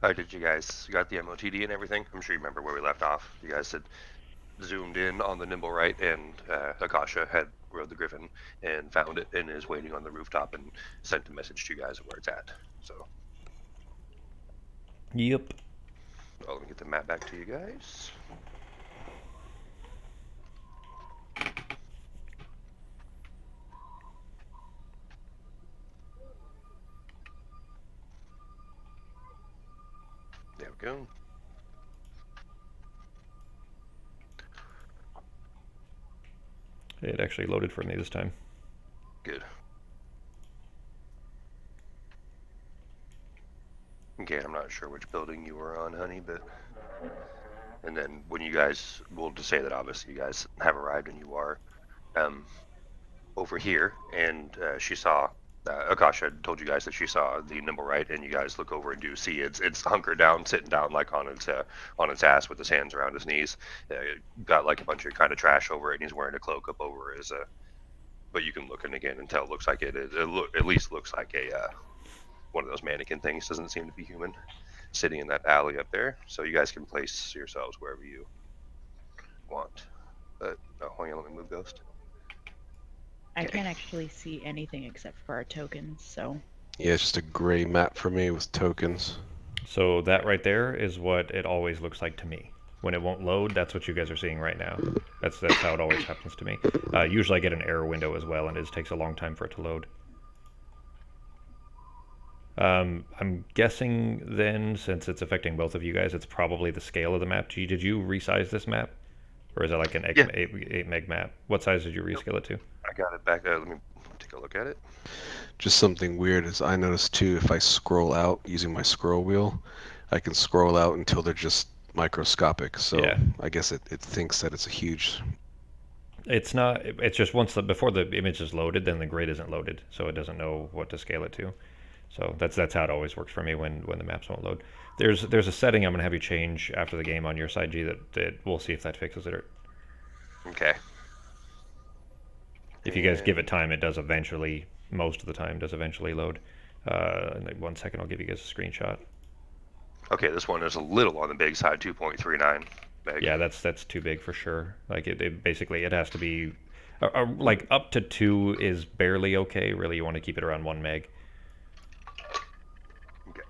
Did you guys got the MOTD and everything? I'm sure you remember where we left off. You guys had zoomed in on the nimble right, and Akasha had rode the Griffin and found it and is waiting on the rooftop and sent a message to you guys of where it's at. So, Yep. let me get the map back to you guys. There we go. It actually loaded for me this time. Good. Okay, I'm not sure which building you were on, honey, but... And then when you guys... We'll just say that obviously you guys have arrived and you are over here, and she saw... Akasha told you guys that she saw the nimble right, and you guys look over and do see it's hunkered down, sitting down like on its ass with his hands around his knees. Got like a bunch of kind of trash over it, and he's wearing a cloak up over his. But you can look in again and tell it looks like it is. At least looks like a one of those mannequin things. Doesn't seem to be human, sitting in that alley up there. So you guys can place yourselves wherever you want. But oh, hold on, let me move Ghost. I can't actually see anything except for our tokens, so... Yeah, it's just a gray map for me with tokens. So that right there is what it always looks like to me. When it won't load, that's what you guys are seeing right now. That's how it always happens to me. Usually I get an error window as well, and it just takes a long time for it to load. I'm guessing then, since it's affecting both of you guys, it's probably the scale of the map. Did you resize this map? Or is it like an 8 meg map? What size did you rescale it to? I got it back. Let me take a look at it. Just something weird is I noticed too, if I scroll out using my scroll wheel, I can scroll out until they're just microscopic. So Yeah. I guess it thinks that it's a huge... It's not. It's just before the image is loaded, then the grid isn't loaded, so it doesn't know what to scale it to. So that's how it always works for me when the maps won't load. There's a setting I'm gonna have you change after the game on your side, G. That we'll see if that fixes it. Okay. If you guys give it time, it does eventually. Most of the time, does eventually load. In like 1 second, I'll give you guys a screenshot. Okay, this one is a little on the big side, 2.39 meg. Yeah, that's too big for sure. Like it basically it has to be, like up to 2 is barely okay. Really, you want to keep it around 1 meg. Okay.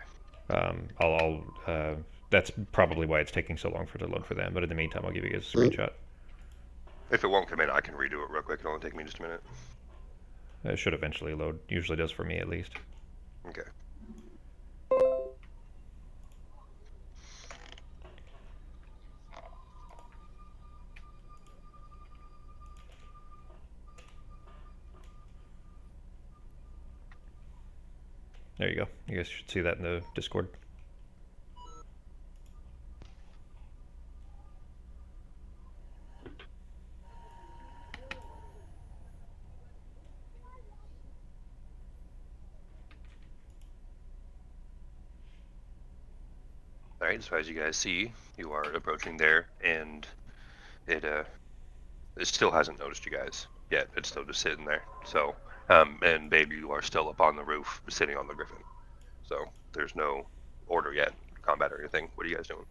That's probably why it's taking so long for it to load for them. But in the meantime, I'll give you guys a screenshot. If it won't come in, I can redo it real quick. It'll only take me just a minute. It should eventually load. Usually does for me at least. Okay. There you go. You guys should see that in the Discord. Alright, so as you guys see, you are approaching there, and it still hasn't noticed you guys yet. It's still just sitting there. So, and babe, you are still up on the roof, sitting on the Griffin. So there's no order yet, combat or anything. What are you guys doing?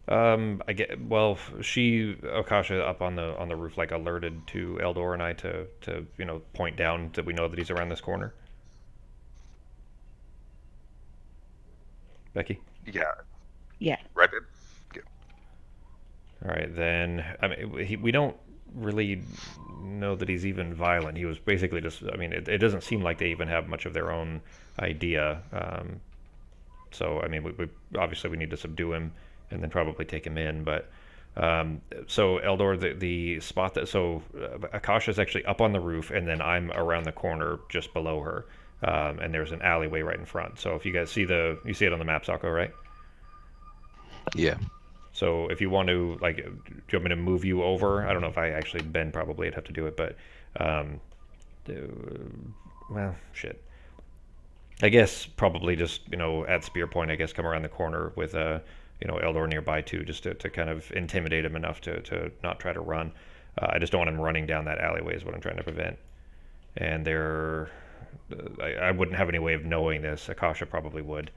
Akasha up on the roof like alerted to Eldor and I to point down that we know that he's around this corner. Becky? Yeah. Yeah. Right, babe? Good. All right, then. I mean, we don't really know that he's even violent. He was basically just. I mean, it doesn't seem like they even have much of their own idea. So I mean, we obviously we need to subdue him and then probably take him in. But so Eldor, the spot that Akasha is actually up on the roof, and then I'm around the corner just below her. And there's an alleyway right in front. So if you guys see you see it on the map, Sako, right? Yeah. So if you want to, like, do you want me to move you over? I don't know if Ben probably would have to do it, but, well, shit. I guess probably just, at spear point, I guess, come around the corner with, Eldor nearby too, just to kind of intimidate him enough to not try to run. I just don't want him running down that alleyway is what I'm trying to prevent. and they're. I wouldn't have any way of knowing this. Akasha probably would.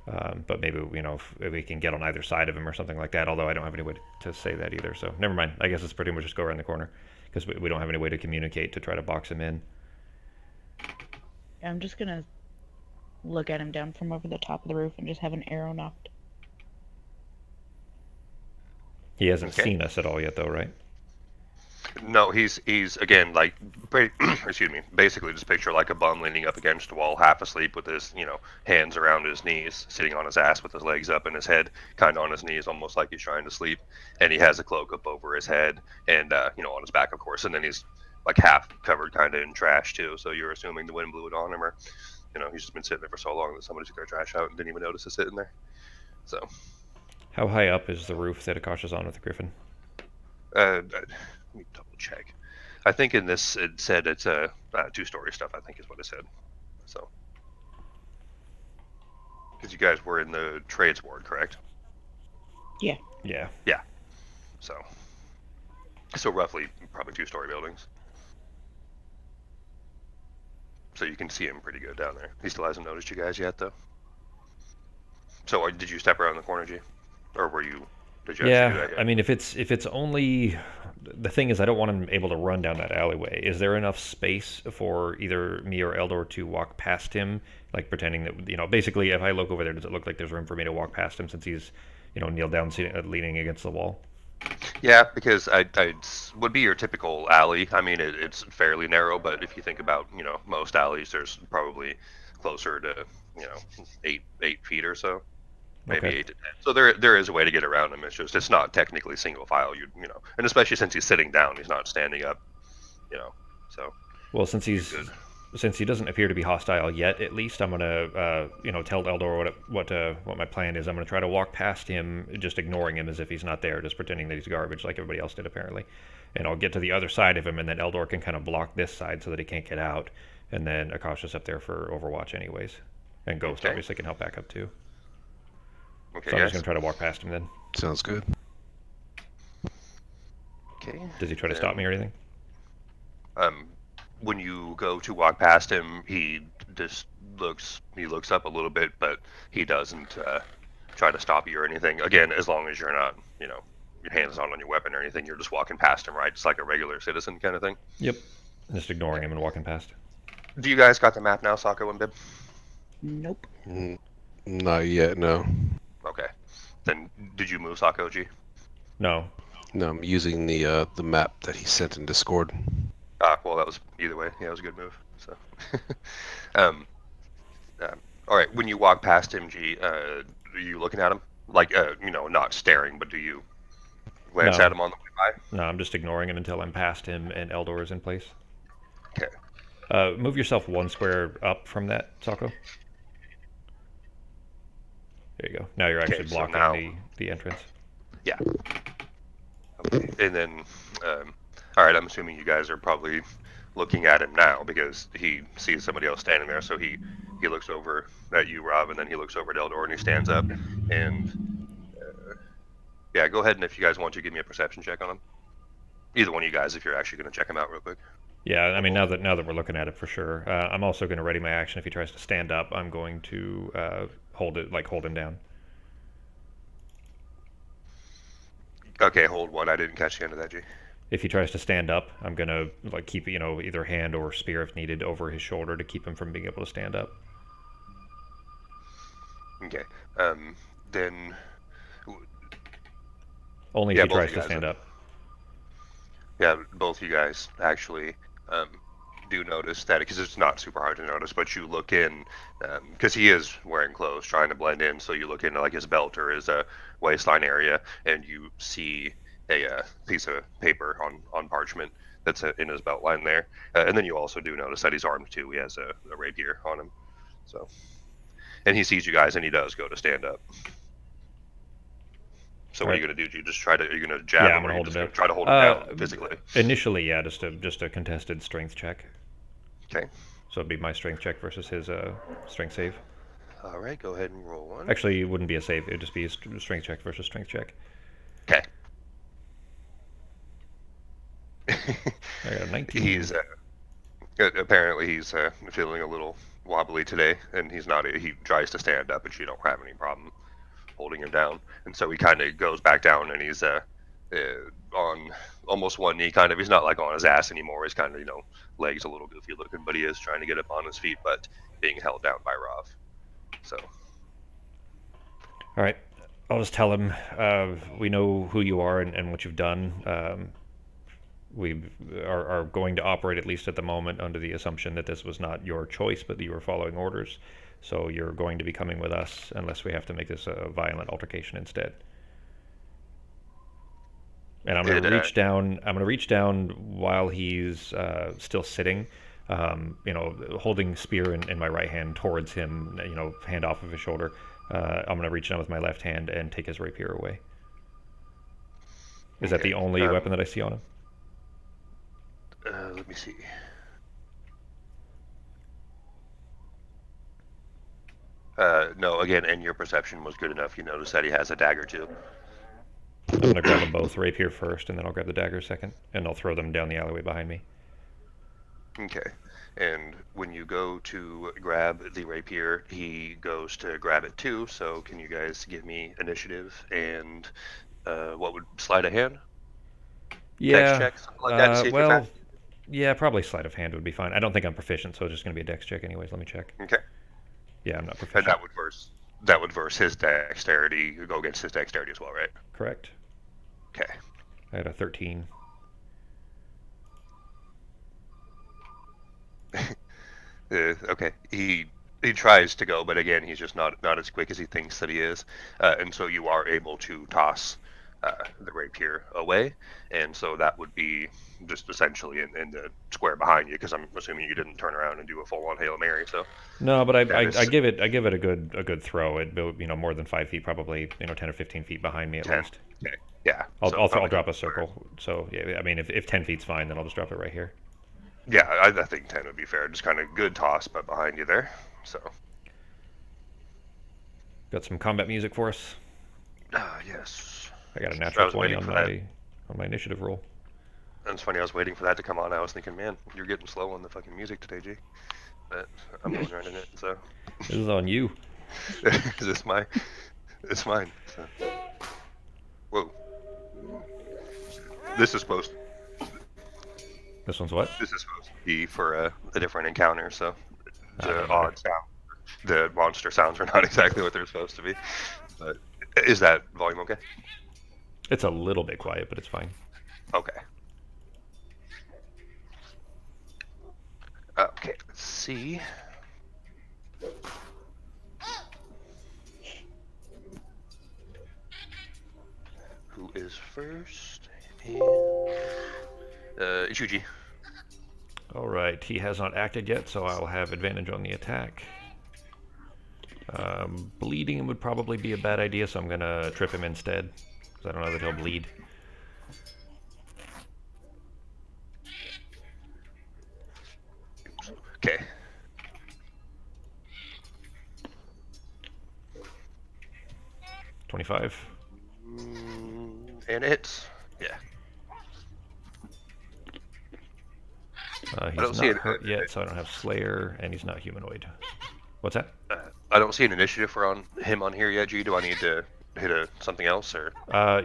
But maybe if we can get on either side of him or something like that. Although I don't have any way to say that either. So never mind. I guess it's pretty much just go around the corner because we don't have any way to communicate to try to box him in. I'm just gonna look at him down from over the top of the roof and just have an arrow knocked. He hasn't Okay. seen us at all yet, though, right? No, he's again like excuse me, basically just picture like a bum leaning up against a wall, half asleep with his hands around his knees, sitting on his ass with his legs up and his head kind of on his knees, almost like he's trying to sleep. And he has a cloak up over his head and on his back, of course. And then he's like half covered kind of in trash too. So you're assuming the wind blew it on him, or he's just been sitting there for so long that somebody took their trash out and didn't even notice it sitting there. So. How high up is the roof that Akasha's on with the Griffin? Let me double check. I think in this it said it's a two-story stuff. I think is what it said. So, because you guys were in the trades ward, correct? Yeah. Yeah. Yeah. So roughly probably two-story buildings. So you can see him pretty good down there. He still hasn't noticed you guys yet, though. So did you step around the corner, G, or were you? Did you actually do that yet? I mean, if it's only the thing is, I don't want him able to run down that alleyway. Is there enough space for either me or Eldor to walk past him, like pretending that basically, if I look over there, does it look like there's room for me to walk past him since he's kneeled down, leaning against the wall? Yeah, because I would be your typical alley. I mean, it's fairly narrow, but if you think about most alleys, there's probably closer to 8 feet or so. Maybe Okay. 8 to 10. So there is a way to get around him. It's not technically single file. And especially since he's sitting down, he's not standing up. So Well, since good. he doesn't appear to be hostile yet, at least I'm gonna tell Eldor what my plan is. I'm gonna try to walk past him, just ignoring him as if he's not there, just pretending that he's garbage like everybody else did apparently. And I'll get to the other side of him, and then Eldor can kind of block this side so that he can't get out. And then Akasha's up there for Overwatch anyways, and Ghost Okay. obviously can help back up too. Okay, So I'm guys. just gonna try to walk past him then. Sounds good. Okay. Does he try to stop me or anything? When you go to walk past him, he just looks up a little bit, but he doesn't try to stop you or anything. Again, as long as you're not, your hands not on your weapon or anything, you're just walking past him, right? Just like a regular citizen kind of thing. Yep. Just ignoring him and walking past. Do you guys got the map now, Sako and Bib? Nope. Not yet, no. Okay. Then did you move Sako, G? No. No, I'm using the map that he sent in Discord. Well, that was either way. Yeah, it was a good move. So, all right. When you walk past him, G, are you looking at him? Like, not staring, but do you glance No. at him on the way by? No, I'm just ignoring him until I'm past him and Eldor is in place. Okay. Move yourself one square up from that, Sako. There you go. Now you're actually so blocking now- the entrance. Yeah. Okay. And then, all right. I'm assuming you guys are probably looking at him now because he sees somebody else standing there. So he looks over at you, Rob, and then he looks over at Eldor and he stands up. And yeah, go ahead and if you guys want to give me a perception check on him. Either one of you guys, if you're actually going to check him out real quick. Yeah, I mean now that we're looking at it for sure, I'm also going to ready my action. If he tries to stand up, I'm going to hold him down. Okay, hold one. I didn't catch the end of that, G. If he tries to stand up, I'm going to keep either hand or spear if needed over his shoulder to keep him from being able to stand up. Okay. Then. Only if Yeah, he both tries you to guys stand are- up. Yeah, both you guys actually do notice that because it's not super hard to notice, but you look in because he is wearing clothes, trying to blend in. So you look into like his belt or his waistline area, and you see a piece of paper on parchment that's in his belt line there. And then you also do notice that he's armed too. He has a rapier on him. So, and he sees you guys, and he does go to stand up. So what are you gonna do? Do you just try to? Are you gonna jab Yeah, him, I'm or gonna are you hold just him gonna down. try to hold him down physically? Initially, yeah, just a contested strength check. Okay. So it'd be my strength check versus his strength save. All right. Go ahead and roll one. Actually, it wouldn't be a save. It'd just be a strength check versus strength check. Okay. I got a 19. He's Apparently, he's feeling a little wobbly today, and he's not. He tries to stand up, and she don't have any problem holding him down. And so he kind of goes back down, and he's on almost one knee, kind of. He's not like on his ass anymore. He's kind of legs a little goofy looking, but he is trying to get up on his feet, but being held down by Rav. So All right. I'll just tell him we know who you are and what you've done. We are going to operate, at least at the moment, under the assumption that this was not your choice, but that you were following orders. So you're going to be coming with us unless we have to make this a violent altercation instead. And I'm going to reach down. I'm going to reach down while he's still sitting, holding spear in my right hand towards him, hand off of his shoulder. I'm going to reach down with my left hand and take his rapier away. Is that the only weapon that I see on him? Let me see. No, again, and your perception was good enough. You notice that he has a dagger too. I'm going to grab them both, rapier first, and then I'll grab the dagger second, and I'll throw them down the alleyway behind me. Okay. And when you go to grab the rapier, he goes to grab it too. So can you guys give me initiative and what would sleight of hand? Yeah. Dex check, something like that to see if you're fast? Yeah, probably sleight of hand would be fine. I don't think I'm proficient, so it's just going to be a dex check anyways. Let me check. Okay. Yeah, I'm not And proficient. that would verse his dexterity. Go against his dexterity as well, right? Correct. Okay. I had a 13. Okay. He tries to go, but again, he's just not as quick as he thinks that he is, and so you are able to toss the rapier away, and so that would be just essentially in the square behind you, because I'm assuming you didn't turn around and do a full-on Hail Mary. So No, but that is I give it a good throw. It more than 5 feet, probably 10 or 15 feet behind me at 10. least. Okay. Yeah. I'll drop a circle. So yeah, I mean if 10 feet's fine, then I'll just drop it right here. Yeah, I think 10 would be fair. Just kind of good toss, but behind you there. So. Got some combat music for us. Yes. I got a natural 20 on my initiative roll. That's funny. I was waiting for that to come on. I was thinking, man, you're getting slow on the fucking music today, G. But I'm going running it, so. This is on you. Is this mine? It's mine. So. Whoa. This is supposed. This one's what? This is supposed to be for a different encounter. So the Doesn't odd matter. sound, the monster sounds are not exactly what they're supposed to be. But is that volume okay? It's a little bit quiet, but it's fine. Okay. Okay, let's see. Who is first? And Shuji. All right, he has not acted yet, so I'll have advantage on the attack. Bleeding him would probably be a bad idea, so I'm gonna trip him instead, because I don't know that he'll bleed. Okay. $25. And it hits. Yeah. He's not hurt yet, so I don't have Slayer, and he's not humanoid. What's that? I don't see an initiative for him on here yet, G. Do I need to hit something else, or?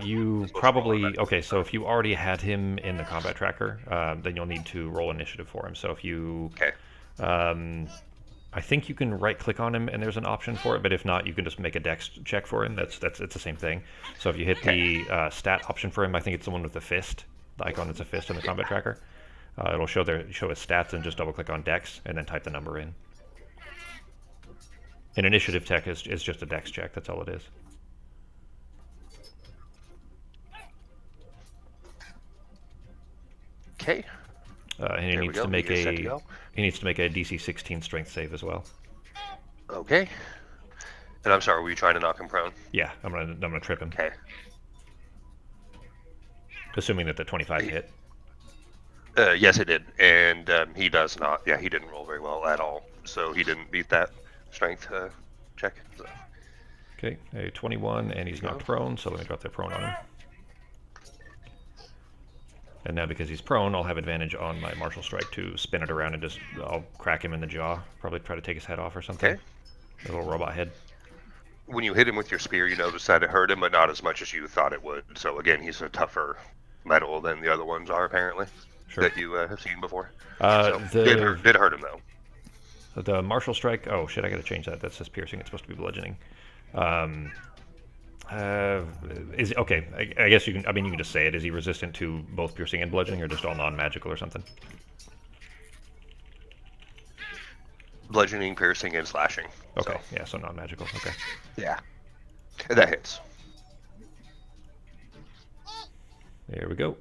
You probably... Okay, so if you already had him in the combat tracker, then you'll need to roll initiative for him. So if you... Okay. I think you can right-click on him, and there's an option for it, but if not, you can just make a dex check for him. It's the same thing. So if you hit the stat option for him, I think it's the one with the fist. The icon that's a fist in the combat tracker. It'll show his stats, and just double-click on dex, and then type the number in. An initiative check is just a dex check. That's all it is. Okay. And he needs to make a DC 16 strength save as well. Okay. And I'm sorry, were you trying to knock him prone? Yeah, I'm gonna trip him. Okay. Assuming that the 25 hit. Yes, it did, and he does not. Yeah, he didn't roll very well at all, so he didn't beat that strength check. So. Okay, a 21, and he's knocked prone. So let me drop that prone on him. And now because he's prone, I'll have advantage on my martial strike to spin it around and just I'll crack him in the jaw. Probably try to take his head off or something. Okay. A little robot head. When you hit him with your spear, you notice that it hurt him, but not as much as you thought it would. So again, he's a tougher metal than the other ones are, apparently, Sure. that you have seen before. Uh, So did hurt him, though. The martial strike. Oh shit! I gotta change that. That says piercing. It's supposed to be bludgeoning. Is okay. I guess you can. I mean, you can just say it. Is he resistant to both piercing and bludgeoning, or just all non-magical or something? Bludgeoning, piercing, and slashing. Okay. So, Yeah. So non-magical. Okay. yeah. That hits. There we go.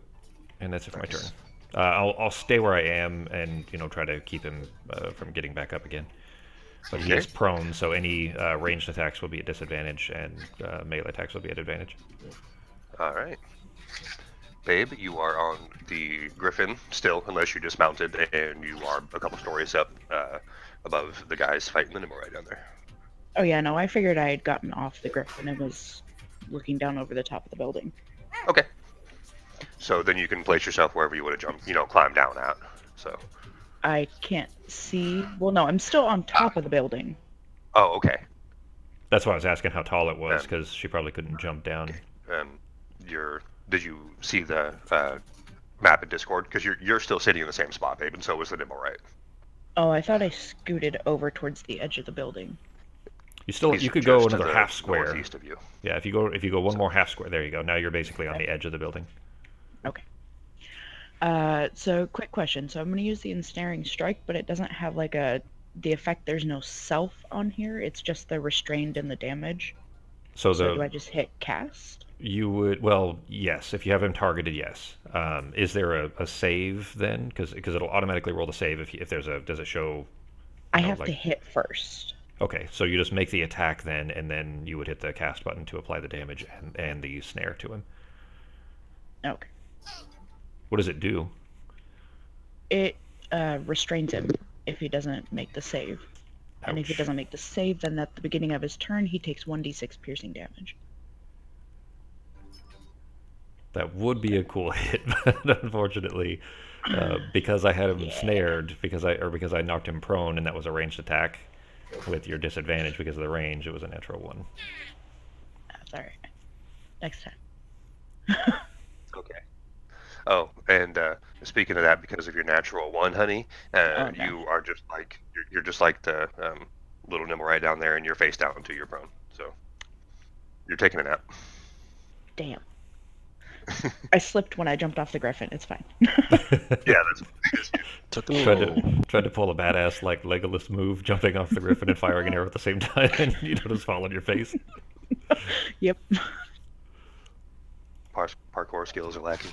And that's it for my turn. Nice. I'll stay where I am and try to keep him from getting back up again. But he Okay. is prone, so any ranged attacks will be at disadvantage, and melee attacks will be at advantage. All right. Babe, you are on the Griffin still, unless you dismounted and you are a couple stories up above the guys fighting the Nimble right down there. Oh yeah, no, I figured I had gotten off the Griffin and was looking down over the top of the building. Okay. So then you can place yourself wherever you would have jumped, climbed down at. So. I can't see. Well, no, I'm still on top of the building. Oh, okay. That's why I was asking how tall it was, Yeah. because she probably couldn't jump down. Did you see the map in Discord? Because you're still sitting in the same spot, babe, and so was the Nimble, right? Oh, I thought I scooted over towards the edge of the building. You could go just to another the half square. northeast of you. Yeah, if you go one more half square, there you go. Now you're basically on the edge of the building. Okay. So quick question. So I'm going to use the ensnaring strike, but it doesn't have like the effect. There's no self on here. It's just the restrained and the damage. So So do I just hit cast? you would, well, yes, if you have him targeted, yes. Is there a save then? Because it'll automatically roll the save if there's does it show? I No, have like- to hit first. Okay, so you just make the attack then, and then you would hit the cast button to apply the damage and the snare to him. Okay. What does it do? It restrains him if he doesn't make the save. And if he Ouch. doesn't make the save, then at the beginning of his turn, he takes 1d6 piercing damage. That would be a cool hit, but unfortunately, because I had him snared, because I knocked him prone, and that was a ranged attack with your disadvantage because of the range, it was a natural one. That's alright. Next time. Okay. Oh, and speaking of that, because of your natural one, honey, Oh, no. you are just like you're just like the little Nimble right down there, and you're face down to your prone. So you're taking a nap. Damn. I slipped when I jumped off the Griffin. It's fine. Yeah, that's Took a Tried roll. to pull a badass like Legolas move, jumping off the griffin and firing an arrow at the same time, and just fall on your face. Yep. parkour skills are lacking.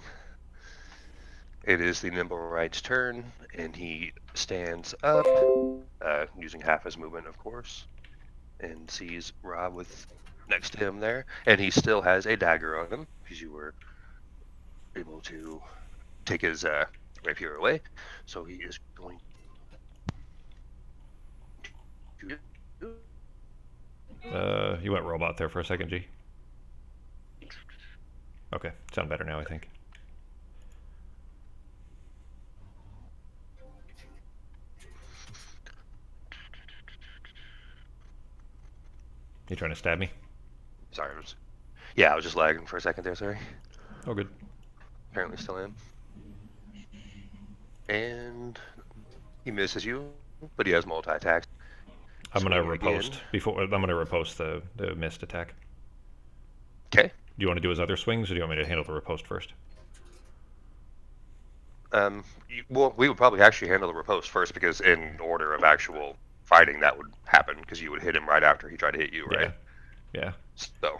It is the Nimble Right's turn, and he stands up, using half his movement, of course, and sees Rob with next to him there, and he still has a dagger on him because you were able to take his rapier away. So he is going to. You went robot there for a second, G. Okay, sound better now, I think. You trying to stab me? Sorry, I was just lagging for a second there. Sorry. Oh, good. Apparently still am. And he misses you, but he has multi-attacks. I'm gonna Swing again. riposte before. I'm gonna riposte the missed attack. Okay. Do you want to do his other swings, or do you want me to handle the riposte first? Well, we would probably actually handle the riposte first because in order of actual fighting, that would happen because you would hit him right after he tried to hit you, right? Yeah. So.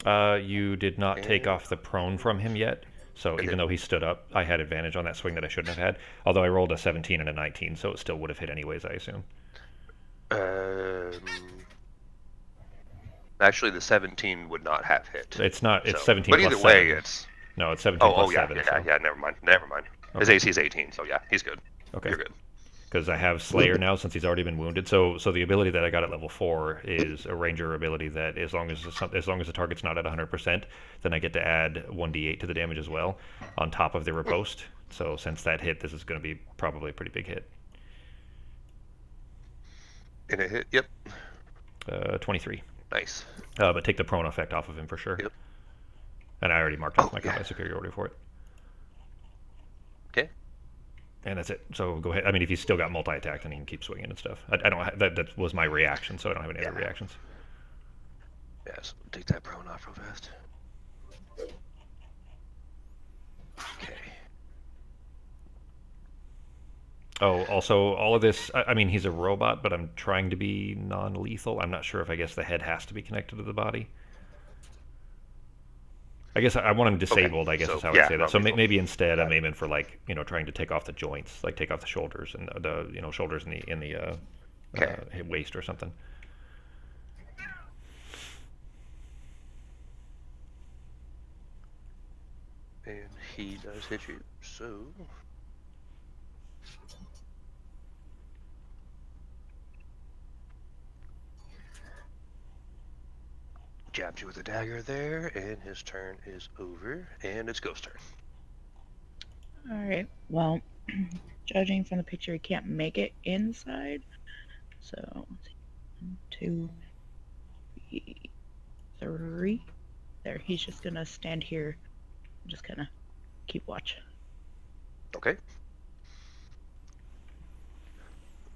You did not take off the prone from him yet, so I even did. though he stood up, I had advantage on that swing that I shouldn't have had. Although I rolled a 17 and a 19, so it still would have hit anyways, I assume. Actually, the 17 would not have hit. It's not. It's So- 17 But plus either way, 7. it's. No, it's 17 plus yeah, 7. yeah, so. yeah. Never mind. His Okay. AC is 18, so yeah, he's good. Okay. You're good. because I have Slayer now since he's already been wounded. So the ability that I got at level 4 is a Ranger ability that as long as the target's not at 100%, then I get to add 1d8 to the damage as well, on top of the riposte. So since that hit, this is going to be probably a pretty big hit. And it hit. Yep. 23. Nice. But take the prone effect off of him for sure. Yep. And I already marked off my yeah. combat superiority for it. Okay. And that's it. So go ahead. I mean, if he's still got multi-attack, then he can keep swinging and stuff. I don't have, that was my reaction, so I don't have any other reactions. Yeah, so take that prone off real fast. Okay. Oh, also, all of this, I mean, he's a robot, but I'm trying to be non-lethal. I'm not sure if I guess the head has to be connected to the body. I guess I want him disabled, I guess is how I'd say that. So maybe instead I'm aiming for, like, you know, trying to take off the joints, like take off the shoulders and the you know, shoulders in the waist or something. And he does hit you, so... Jabs you with a dagger there, and his turn is over, and it's Ghost turn. Alright, well, judging from the picture, he can't make it inside. So, 1, 2, 3. There, he's just gonna stand here and just kind of keep watch. Okay.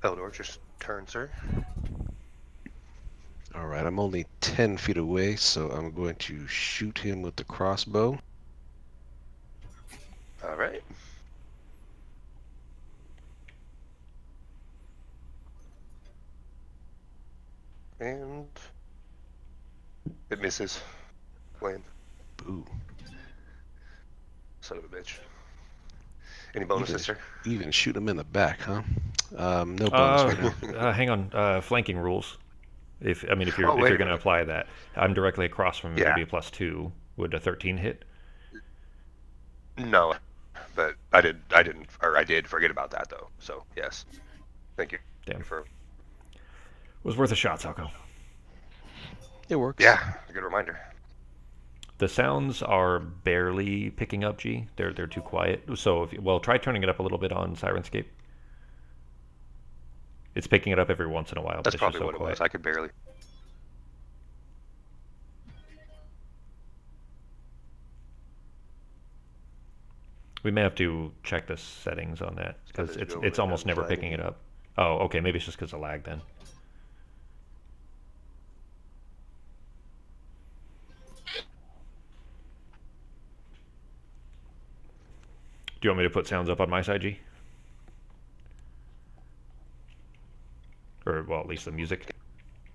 Eldor, just turn, sir. Alright, I'm only 10 feet away, so I'm going to shoot him with the crossbow. Alright. And... it misses. Land. Boo. Son of a bitch. Any bonuses, sir? Even shoot him in the back, huh? No bonus right now. Hang on, flanking rules. If you're going to apply that, I'm directly across from him. It'd be a +2. Would a 13 hit? No, but I did forget about that though. So yes, thank you. Damn. For... was worth a shot, Salco. It works. Yeah, a good reminder. The sounds are barely picking up, G. They're too quiet. So try turning it up a little bit on Sirenscape. It's picking it up every once in a while. That's but probably so what quiet. it was. I could barely. We may have to check the settings on that because it's almost never picking it up. Oh, okay. Maybe it's just because of lag then. Do you want me to put sounds up on my side, G? Or, well, at least the music.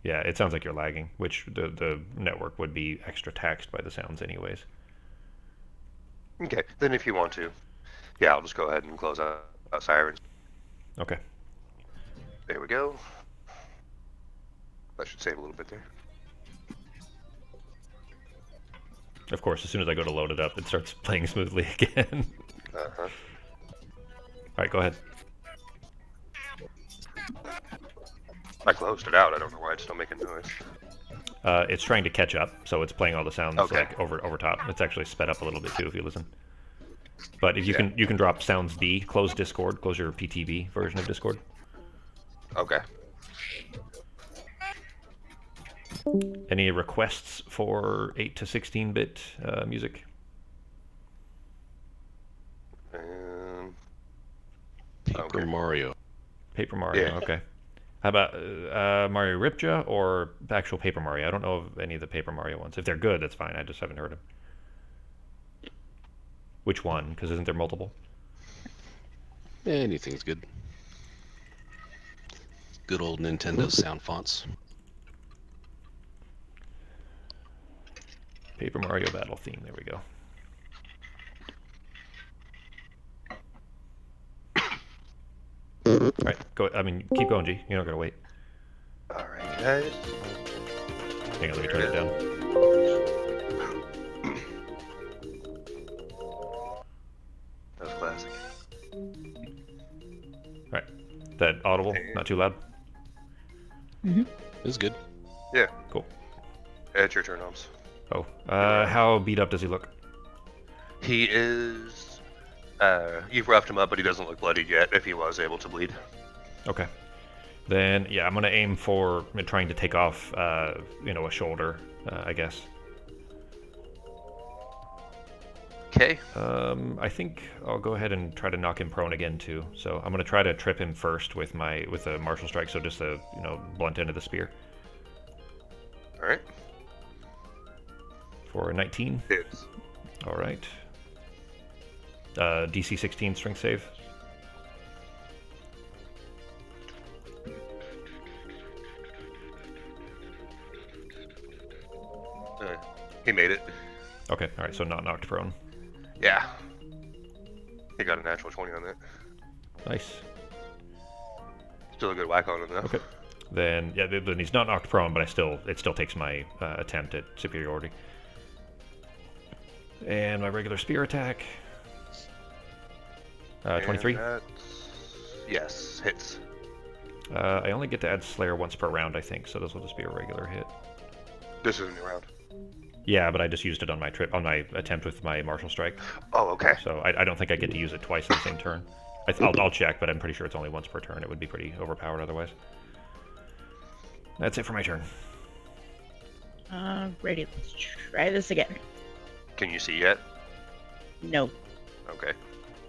Yeah, it sounds like you're lagging, which the network would be extra taxed by the sounds anyways. Okay, then if you want to, yeah, I'll just go ahead and close out Sirens. Okay. There we go. That should save a little bit there. Of course, as soon as I go to load it up, it starts playing smoothly again. Uh-huh. Alright, go ahead. I closed it out. I don't know why it's still making noise. It's trying to catch up, so it's playing all the sounds like over top. It's actually sped up a little bit too if you listen. But if you can drop sounds D, close Discord, close your PTB version of Discord. Okay. Any requests for 8 to 16-bit music? Paper Mario. Paper Mario, okay. How about Mario Ripja or actual Paper Mario? I don't know of any of the Paper Mario ones. If they're good, that's fine. I just haven't heard them. Which one? Because isn't there multiple? Anything's good. Good old Nintendo sound fonts. Paper Mario Battle theme. There we go. All right, go. I mean, keep going, G. You're not gonna wait. All right, guys. Hang on, let me turn it down. That was classic. All right, that Not too loud. It's good. Yeah. Cool. It's your turn, Holmes. Oh, how beat up does he look? He is. You've roughed him up, but he doesn't look bloodied yet. If he was able to bleed. Okay. Then yeah, I'm gonna aim for trying to take off, a shoulder, I guess. Okay. I think I'll go ahead and try to knock him prone again too. So I'm gonna try to trip him first with a martial strike. So just the blunt end of the spear All right. for a 19. Hits. All right. DC 16 strength save. He made it. Okay. All right. So not knocked prone. Yeah. He got a natural 20 on that. Nice. Still a good whack on him though. Okay. Then yeah, then he's not knocked prone, but it still takes my attempt at superiority. And my regular spear attack. 23. Yes, hits. I only get to add Slayer once per round, I think, so this will just be a regular hit. This is a new round. Yeah, but I just used it on my attempt with my martial strike. Oh, okay. So I don't think I get to use it twice in the same turn. I'll check, but I'm pretty sure it's only once per turn. It would be pretty overpowered otherwise. That's it for my turn. Ready. Let's try this again. Can you see yet? No. Okay.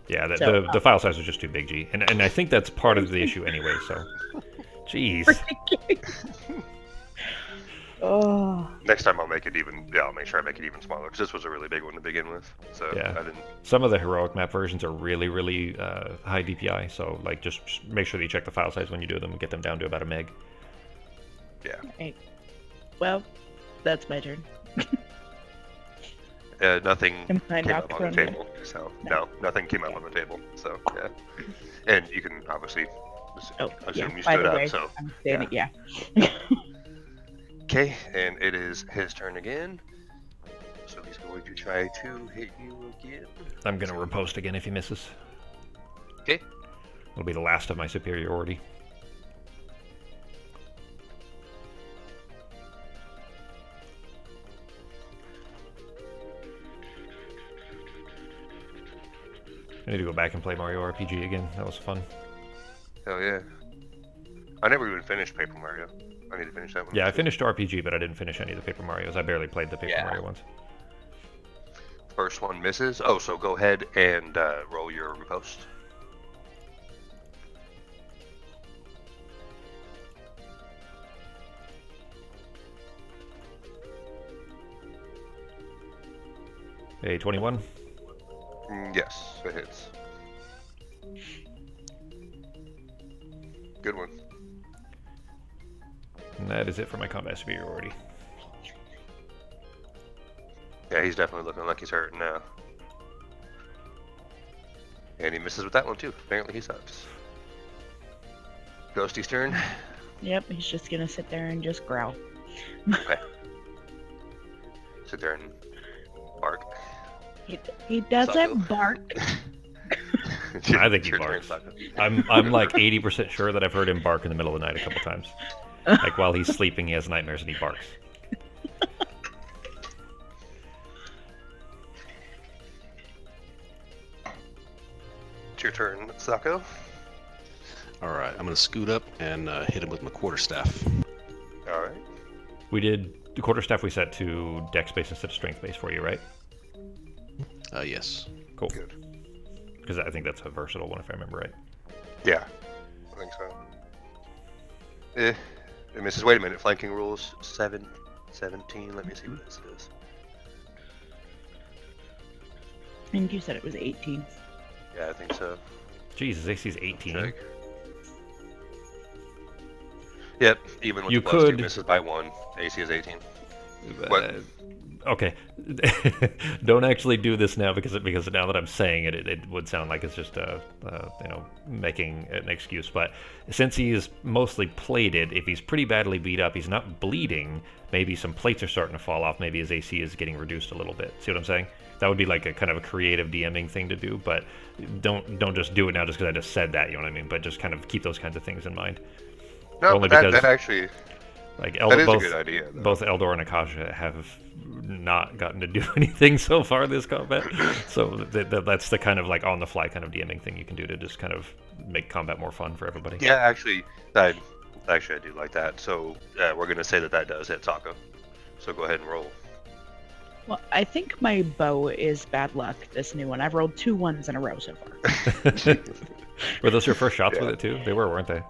Yeah, So, the file size was just too big, G. And I think that's part of the issue anyway, so... Jeez. Oh. Next time I'll make it even. Yeah, I'll make sure I make it even smaller because this was a really big one to begin with. So Yeah. I didn't. Some of the heroic map versions are really, really high DPI, so like just make sure that you check the file size when you do them and get them down to about a meg. Yeah. Right. Well, that's my turn. Nothing Am I came up knocked on the prone table. So no, nothing came up on the table. So yeah. And you can obviously Oh, assume yeah. you By stood the up. way, So I'm standing. Yeah. okay, and it is his turn again. So he's going to try to hit you again. I'm gonna riposte again if he misses. Okay. It'll be the last of my superiority. I need to go back and play Mario RPG again. That was fun. Hell yeah. I never even finished Paper Mario. I need to finish that one. Yeah, I finished RPG, but I didn't finish any of the Paper Marios. I barely played the Paper Mario ones. First one misses. Oh, so go ahead and roll your riposte. A 21. Yes, it hits. Good one. And that is it for my combat superiority. Yeah, he's definitely looking like he's hurting now. And he misses with that one too. Apparently he sucks. Ghosty's turn. Yep. He's just gonna sit there and just growl. Okay. Sit there and bark. He doesn't Sucko. bark. I think he Your turn, barks. Sucko. I'm like 80% sure that I've heard him bark in the middle of the night a couple times. Like while he's sleeping, he has nightmares and he barks. It's your turn, Sucko. All right, I'm gonna scoot up and hit him with my quarterstaff. All right. We did the quarterstaff we set to dex base instead of strength base for you, right? Yes. Cool. Good. Because I think that's a versatile one if I remember right. Yeah, I think so. It misses. Wait a minute. Flanking rules 17. Let me see what this is. I think you said it was 18. Yeah, I think so. Jesus, AC's 18. Check. Yep, even with You the plus 2 could- misses by 1. AC is 18. Uh, What? Okay, don't actually do this now because now that I'm saying it, it would sound like it's just making an excuse. But since he is mostly plated, if he's pretty badly beat up, he's not bleeding. Maybe some plates are starting to fall off. Maybe his AC is getting reduced a little bit. See what I'm saying? That would be like a kind of a creative DMing thing to do. But don't just do it now just because I just said that. You know what I mean? But just kind of keep those kinds of things in mind. No, Only but because that actually like that is both, a good idea. Though. Both Eldor and Akasha have not gotten to do anything so far this combat, so that's the kind of like on the fly kind of DMing thing you can do to just kind of make combat more fun for everybody. Yeah, actually, I do like that. So we're gonna say that does hit Taco. So go ahead and roll. Well, I think my bow is bad luck, this new one. I've rolled 2 1s in a row so far. Were those your first shots with it too? They were, weren't they?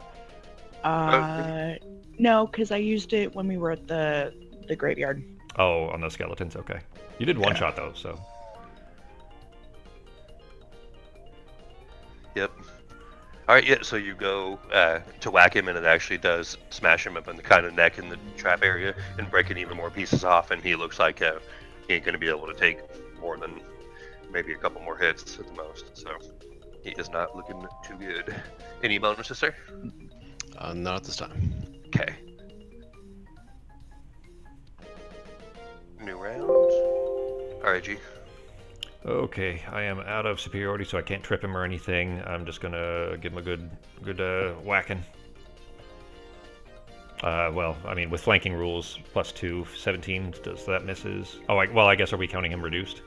No, because I used it when we were at the graveyard. Oh, on those skeletons, okay. You did one shot though, so. Yep. All right, yeah. So you go to whack him, and it actually does smash him up in the kind of neck and the trap area, and breaking even more pieces off. And he looks like he ain't gonna be able to take more than maybe a couple more hits at the most. So he is not looking too good. Any bonuses, sir? Not at this time. Okay. New round. All right, G. Okay, I am out of superiority, so I can't trip him or anything. I'm just gonna give him a good whacking. Well, I mean, with flanking rules, +2, 17, does that misses? Oh, I guess are we counting him reduced?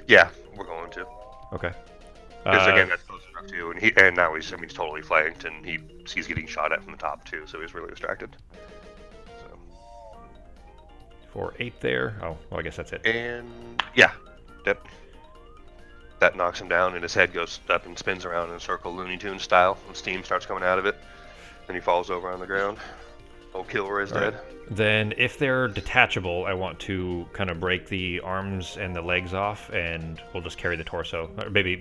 Yeah, we're going to. Okay. Because again, that's close enough too, and now he's totally flanked, and he's getting shot at from the top too, so he's really distracted. So. For 8 there. Oh, well, I guess that's it. And yeah, that knocks him down, and his head goes up and spins around in a circle, Looney Tunes style, and steam starts coming out of it, and he falls over on the ground. Old Kilroy is dead. Then, if they're detachable, I want to kind of break the arms and the legs off, and we'll just carry the torso. Or maybe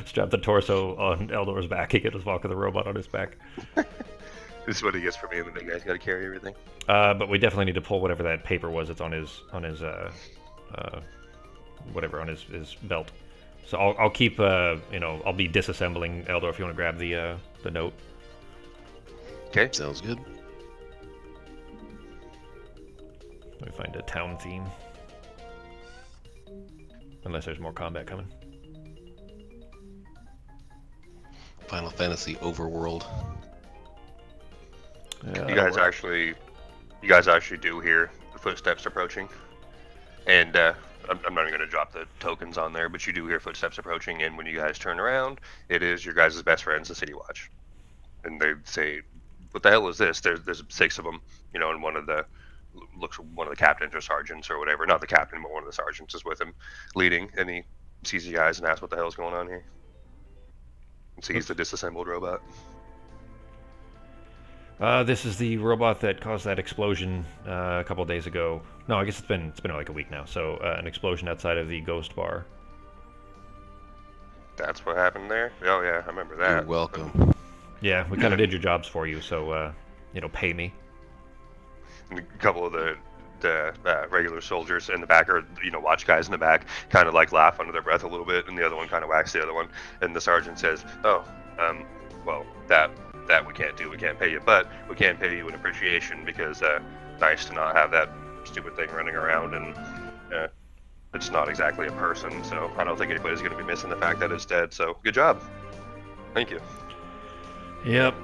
strap the torso on Eldor's back. He can just walk with a robot on his back. This is what he gets for me, and the big guy's got to carry everything. But we definitely need to pull whatever that paper was that's on his whatever on his belt. So I'll keep I'll be disassembling Eldor if you want to grab the note. Okay, sounds good. Let me find a town theme. Unless there's more combat coming. Final Fantasy Overworld. You guys actually do hear the footsteps approaching, and I'm not even going to drop the tokens on there, but you do hear footsteps approaching, and when you guys turn around, it is your guys' best friends, the City Watch, and they say, "What the hell is this?" There's 6 of them, and one of the captains or sergeants or whatever, not the captain, but one of the sergeants is with him, leading, and he sees you guys and asks, "What the hell's going on here?" And sees the disassembled robot. This is the robot that caused that explosion a couple days ago. No, I guess it's been like a week now. So an explosion outside of the Ghost Bar. That's what happened there? Oh yeah, I remember that. You're welcome. Yeah, we kind of did your jobs for you, so pay me. And a couple of the regular soldiers in the back, or watch guys in the back, kind of like laugh under their breath a little bit, and the other one kind of whacks the other one, and the sergeant says, "Oh, well, that we can't do. We can't pay you, but we can pay you an appreciation because nice to not have that stupid thing running around, and it's not exactly a person, so I don't think anybody's going to be missing the fact that it's dead. So good job. Thank you." Yep.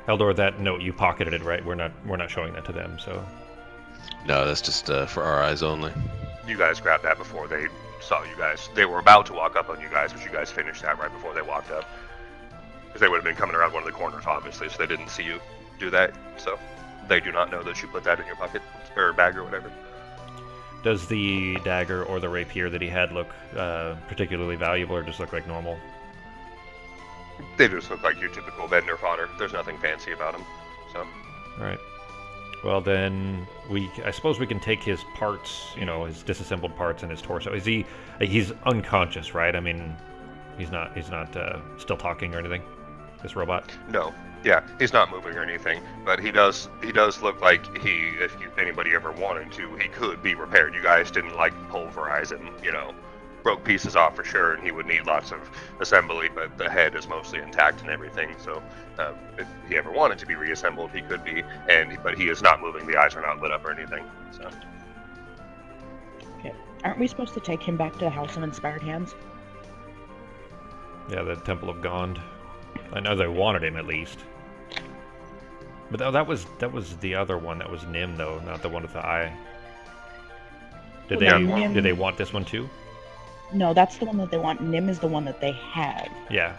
Eldor, that note you pocketed it, right? We're not showing that to them, so. No, that's just for our eyes only. You guys grabbed that before they saw you guys. They were about to walk up on you guys, but you guys finished that right before they walked up. Because they would have been coming around one of the corners, obviously, so they didn't see you do that. So they do not know that you put that in your pocket or bag or whatever. Does the dagger or the rapier that he had look particularly valuable, or just look like normal? They just look like your typical vendor fodder. There's nothing fancy about them. So. All right. Well, then I suppose we can take his parts, his disassembled parts and his torso. Is he's unconscious, right? I mean, he's not still talking or anything. This robot? No. Yeah, he's not moving or anything, but he does look like if anybody ever wanted to, he could be repaired. You guys didn't like pulverize him, broke pieces off for sure, and he would need lots of assembly, but the head is mostly intact and everything, so if he ever wanted to be reassembled, he could be, but he is not moving, the eyes are not lit up or anything, so. Okay. Aren't we supposed to take him back to the House of Inspired Hands? Yeah, the Temple of Gond. I know they wanted him at least. But that was the other one. That was Nim though, not the one with the eye. Did Well, they no, Nim- did they want this one too? No, that's the one that they want. Nim is the one that they have. Yeah.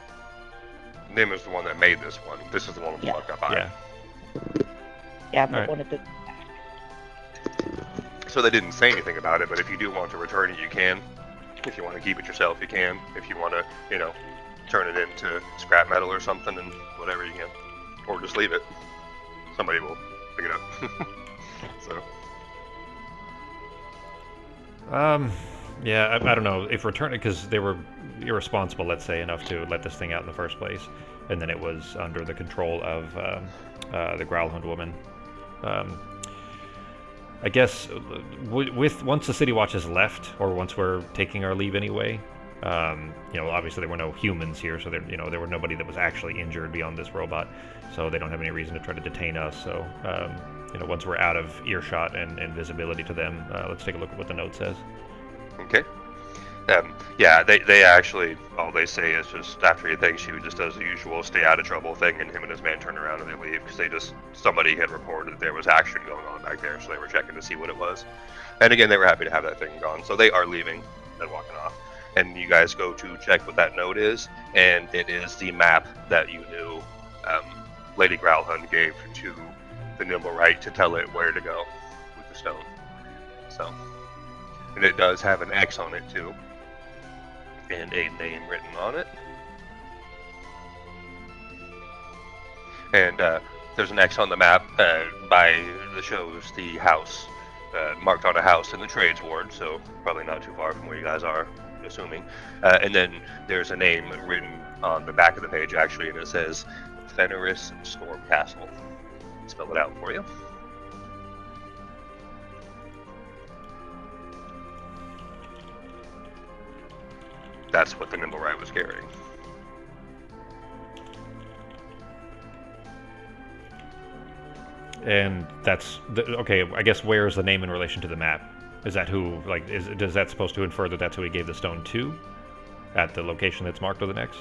Nim is the one that made this one. This is the one with the Yeah. fucked up eye. Yeah. Yeah, but Alright. one of the. So they didn't say anything about it, but if you do want to return it, you can. If you want to keep it yourself, you can. If you want to, turn it into scrap metal or something and whatever, you can. Or just leave it. Somebody will pick it up. So. Yeah, I don't know if return it because they were irresponsible, let's say, enough to let this thing out in the first place, and then it was under the control of the Growlhund woman. I guess with once the City Watch has left, or once we're taking our leave anyway, obviously there were no humans here, so there were nobody that was actually injured beyond this robot, so they don't have any reason to try to detain us. So, once we're out of earshot and visibility to them, let's take a look at what the note says. Okay. Yeah, they actually, all they say is just after he thinks she just does the usual stay out of trouble thing, and him and his man turn around and they leave because somebody had reported that there was action going on back there, so they were checking to see what it was. And again, they were happy to have that thing gone, so they are leaving and walking off. And you guys go to check what that note is, and it is the map that you knew Lady Growlhund gave to the Nimblewright to tell it where to go with the stone. So, and it does have an X on it too, and a name written on it. And there's an X on the map by the shows the house, marked on a house in the trades ward, so probably not too far from where you guys are, assuming. And then there's a name written on the back of the page actually, and it says Fenris Storm Castle. Spell it out for you. That's what the Nimblewright was carrying. And that's okay. I guess where is the name in relation to the map? Is that who? Does that supposed to infer that that's who he gave the stone to, at the location that's marked with an X?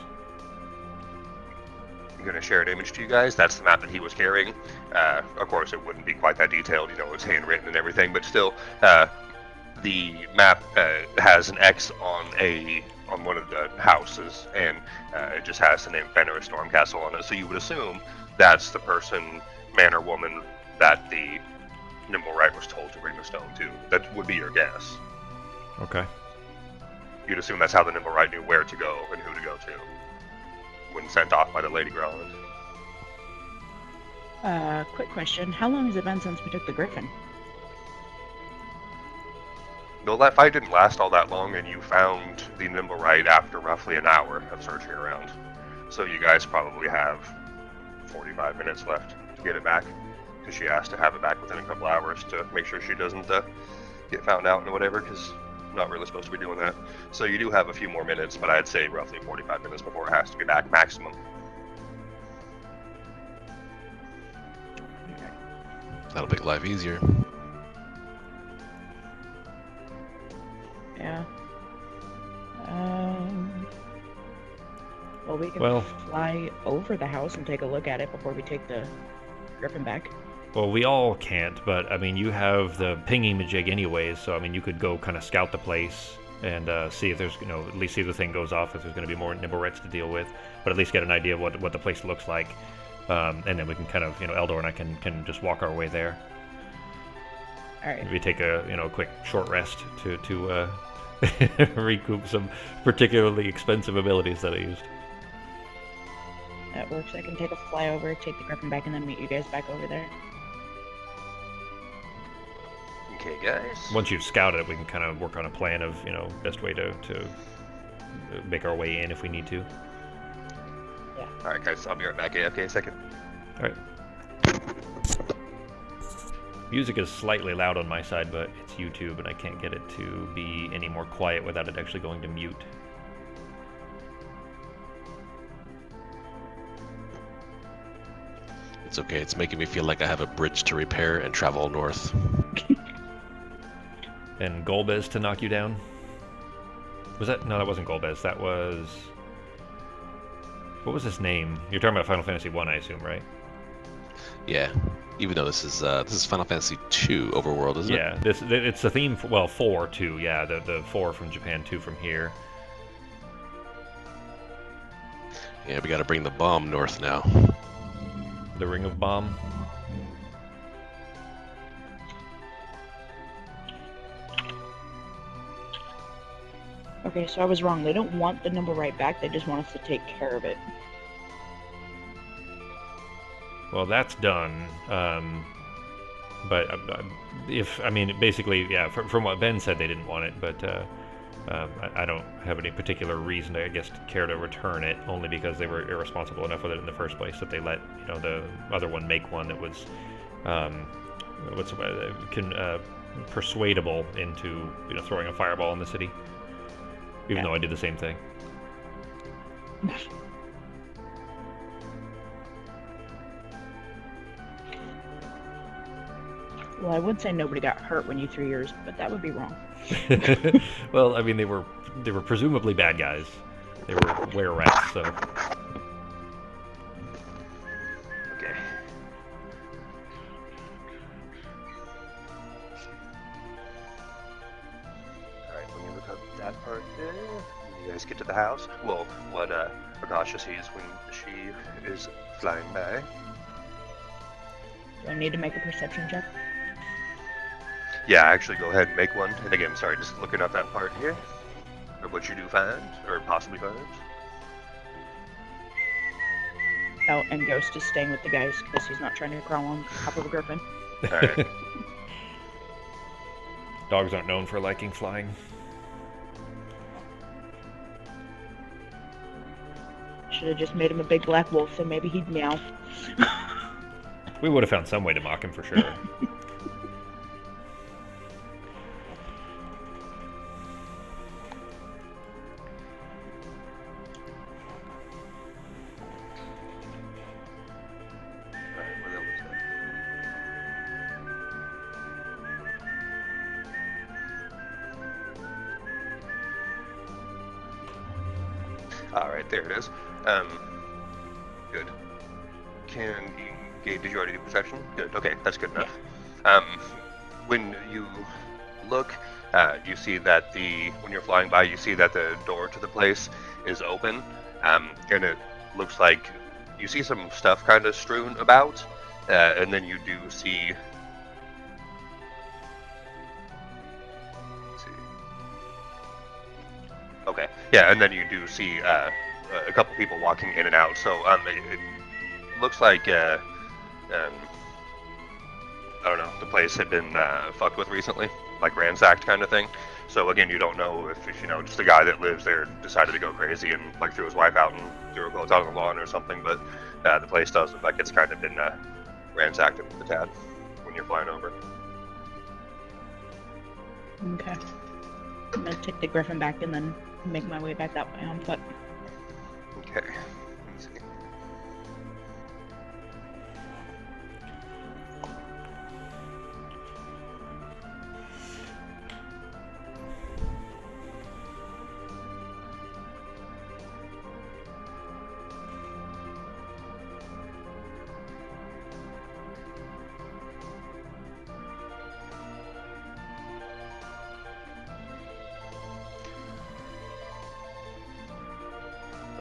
I'm going to share an image to you guys. That's the map that he was carrying. Of course, it wouldn't be quite that detailed, it's handwritten and everything, but still, the map has an X on one of the houses, and it just has the name Fenris Stormcastle on it. So you would assume that's the person, man or woman, that the Nimblewright was told to bring the stone to. That would be your guess. Okay. You'd assume that's how the Nimblewright knew where to go and who to go to when sent off by the Lady Growlhund. Quick question. How long has it been since we took the Griffin? No, that fight didn't last all that long, and you found the Nimblewright after roughly an hour of searching around. So you guys probably have 45 minutes left to get it back, because she asked to have it back within a couple hours to make sure she doesn't get found out and whatever, because I'm not really supposed to be doing that. So you do have a few more minutes, but I'd say roughly 45 minutes before it has to be back maximum. That'll make life easier. Yeah. Well, we can Well- fly over the house and take a look at it before we take the Griffin back. Well, we all can't, but I mean, you have the pinging majig anyways, so I mean, you could go kind of scout the place and see if there's, at least see if the thing goes off, if there's going to be more Nimblewrights to deal with, but at least get an idea of what the place looks like, and then we can kind of, Eldor and I can just walk our way there. All right. Maybe take a quick short rest to recoup some particularly expensive abilities that I used. That works. I can take a flyover, take the Griffin back, and then meet you guys back over there. Okay, guys. Once you've scouted it, we can kind of work on a plan of, best way to make our way in if we need to. All right, guys, I'll be right back. AFK a second. All right. Music is slightly loud on my side, but it's YouTube, and I can't get it to be any more quiet without it actually going to mute. It's okay. It's making me feel like I have a bridge to repair and travel north. And Golbez to knock you down? Was that? No, that wasn't Golbez. That was... What was his name? You're talking about Final Fantasy 1, I assume, right? Yeah. Even though this is Final Fantasy 2 Overworld, isn't it? Yeah, it's the theme. Well, 4 too. Yeah, the 4 from Japan, 2 from here. Yeah, we got to bring the bomb north now. The Ring of Bomb. Okay, so I was wrong. They don't want the number right back. They just want us to take care of it. Well, that's done. But basically, yeah, from what Ben said, they didn't want it, but I don't have any particular reason, I guess, to care to return it, only because they were irresponsible enough with it in the first place that they let, the other one make one that was, persuadable into, throwing a fireball in the city, even though I did the same thing. Well, I would say nobody got hurt when you threw yours, but that would be wrong. Well, I mean, they were presumably bad guys. They were were-rats, so... Okay. Alright, when you look up that part there, when you guys get to the house, well, what Rakasha sees when she is flying by. Do I need to make a perception check? Yeah, actually go ahead and make one. And again, sorry, just looking up that part here. Or what you do find, or possibly find. Oh, and Ghost is staying with the guys because he's not trying to crawl on top of a griffin. Alright. Dogs aren't known for liking flying. Should have just made him a big black wolf, so maybe he'd meow. We would have found some way to mock him for sure. Alright, there it is. Good. Did you already do perception? Good, okay, that's good enough. When you look, you see that when you're flying by, you see that the door to the place is open, and it looks like you see some stuff kind of strewn about, and then you do see... Okay, yeah, and then you do see a couple people walking in and out. So it looks like I don't know, the place had been fucked with recently, like ransacked kind of thing. So again, you don't know if just the guy that lives there decided to go crazy and like threw his wife out and threw her clothes out on the lawn or something. But the place does look like it's kind of been ransacked a tad when you're flying over. Okay. I'm gonna take the griffin back and then make my way back that way on foot. Okay. Let me see.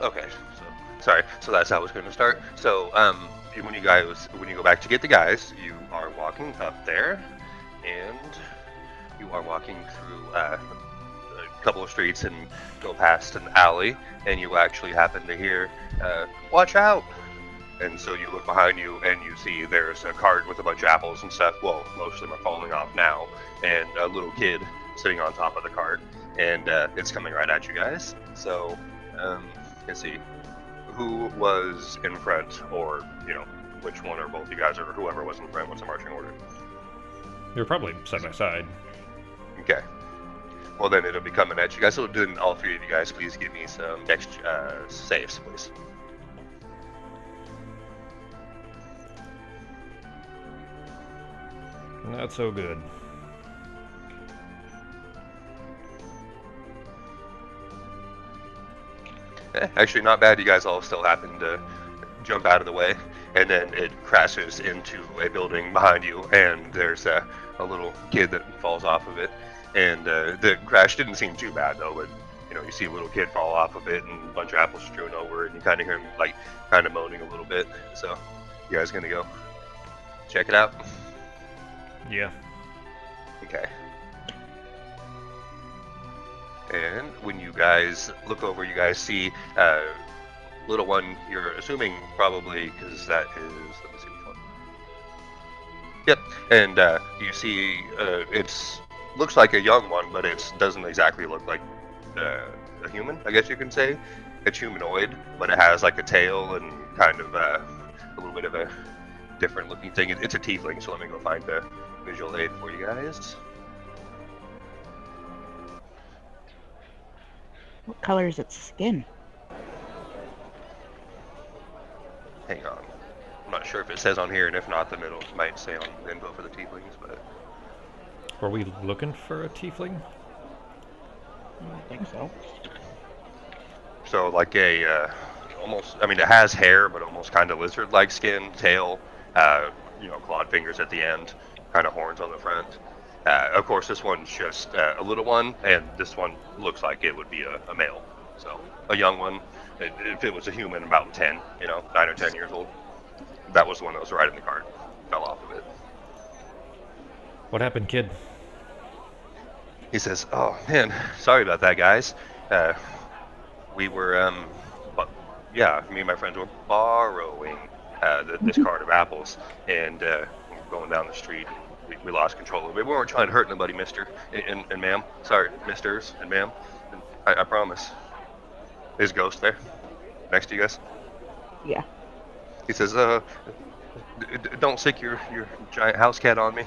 Okay, so that's how it's going to start. So when you go back to get the guys, you are walking up there, and you are walking through a couple of streets and go past an alley, and you actually happen to hear, "Watch out!" And so you look behind you, and you see there's a cart with a bunch of apples and stuff. Well, most of them are falling off now, and a little kid sitting on top of the cart, and it's coming right at you guys. So let's see. who was in front, or which one or both you guys, or whoever was in front? What's the marching order? They're probably side by side. Okay. Well, then it'll be coming at you guys. So, doing all three of you guys, please give me some dex saves, please. Not so good. Actually, not bad. You guys all still happen to jump out of the way, and then it crashes into a building behind you, and there's a little kid that falls off of it. And the crash didn't seem too bad though, but you see a little kid fall off of it, and a bunch of apples strewn over it, and you kind of hear him like kind of moaning a little bit. So, you guys gonna go check it out? Yeah. Okay. And when you guys look over, you guys see little one. You're assuming probably because that is. Let me see which one. Yep. And you see it's looks like a young one, but it doesn't exactly look like a human. I guess you can say it's humanoid, but it has like a tail and kind of a little bit of a different looking thing. It's a tiefling. So let me go find the visual aid for you guys. What color is its skin? Hang on. I'm not sure if it says on here, and if not, then it might say on the info for the tieflings, but... Were we looking for a tiefling? I think so. So, like a, almost, I mean, it has hair, but almost kind of lizard-like skin, tail, clawed fingers at the end, kind of horns on the front. Of course, this one's just a little one, and this one looks like it would be a male. So, a young one. If it was a human, about 10, 9 or 10 years old. That was the one that was riding the cart. Fell off of it. What happened, kid? He says, "Oh, man, sorry about that, guys. We were, me and my friends were borrowing this cart of apples, and going down the street. We lost control of it. We weren't trying to hurt nobody, mister and ma'am. Sorry, misters and ma'am. And I promise." Is Ghost there? Next to you guys? Yeah. He says, don't sick your giant house cat on me.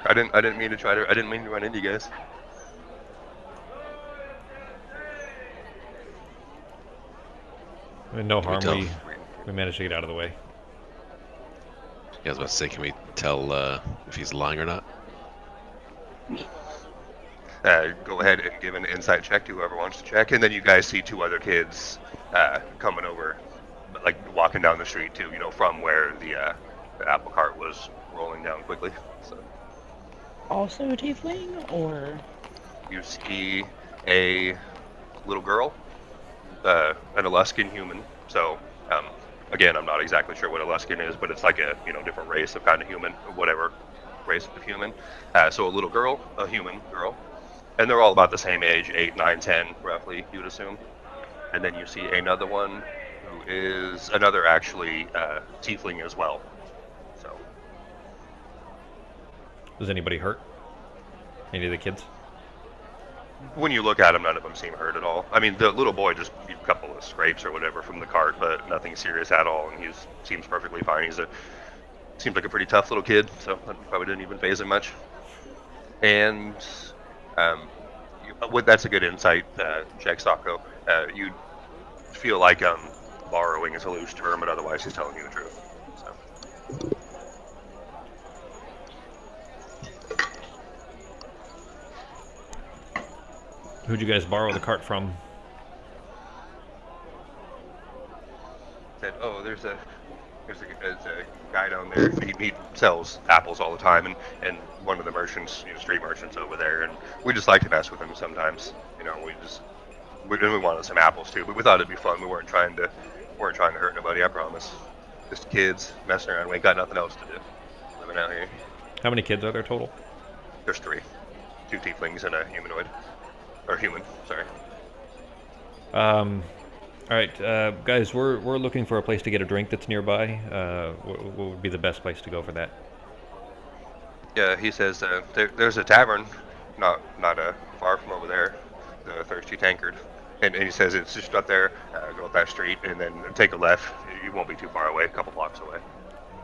I didn't mean to run into you guys. No harm. tell? We managed to get out of the way. Yeah, I was about to say, can we tell if he's lying or not? Go ahead and give an insight check to whoever wants to check, and then you guys see two other kids coming over, like walking down the street too, from where the apple cart was rolling down quickly. So Also a tiefling, or? you see a little girl, an Aluskan human. So again, I'm not exactly sure what Aluskan is, but it's like a different race of kind of human, whatever race of human. So a little girl, a human girl. And they're all about the same age, 8, 9, 10, roughly, you'd assume. And then you see another one who is another actually tiefling as well. So. Was anybody hurt? Any of the kids? When you look at them, none of them seem hurt at all. I mean, the little boy just a couple of scrapes or whatever from the cart, but nothing serious at all, and he seems perfectly fine. Seems like a pretty tough little kid, so that probably didn't even faze him much. And that's a good insight check, Sako. You feel like borrowing is a loose term, but otherwise he's telling you the truth. So. Who'd you guys borrow the cart from? Said, "Oh, there's a guy down there. He sells apples all the time, and one of the merchants, street merchants over there, and we just like to mess with him sometimes. We wanted some apples too, but we thought it'd be fun. We weren't trying to hurt nobody. I promise. Just kids messing around. We ain't got nothing else to do. Living out here. How many kids are there total? There's 3, 2 tieflings and a humanoid, or human. Sorry. All right, guys, we're looking for a place to get a drink that's nearby. What would be the best place to go for that? Yeah, he says there's a tavern, not far from over there, the Thirsty Tankard. And he says it's just up there. Go up that street and then take a left. You won't be too far away, a couple blocks away.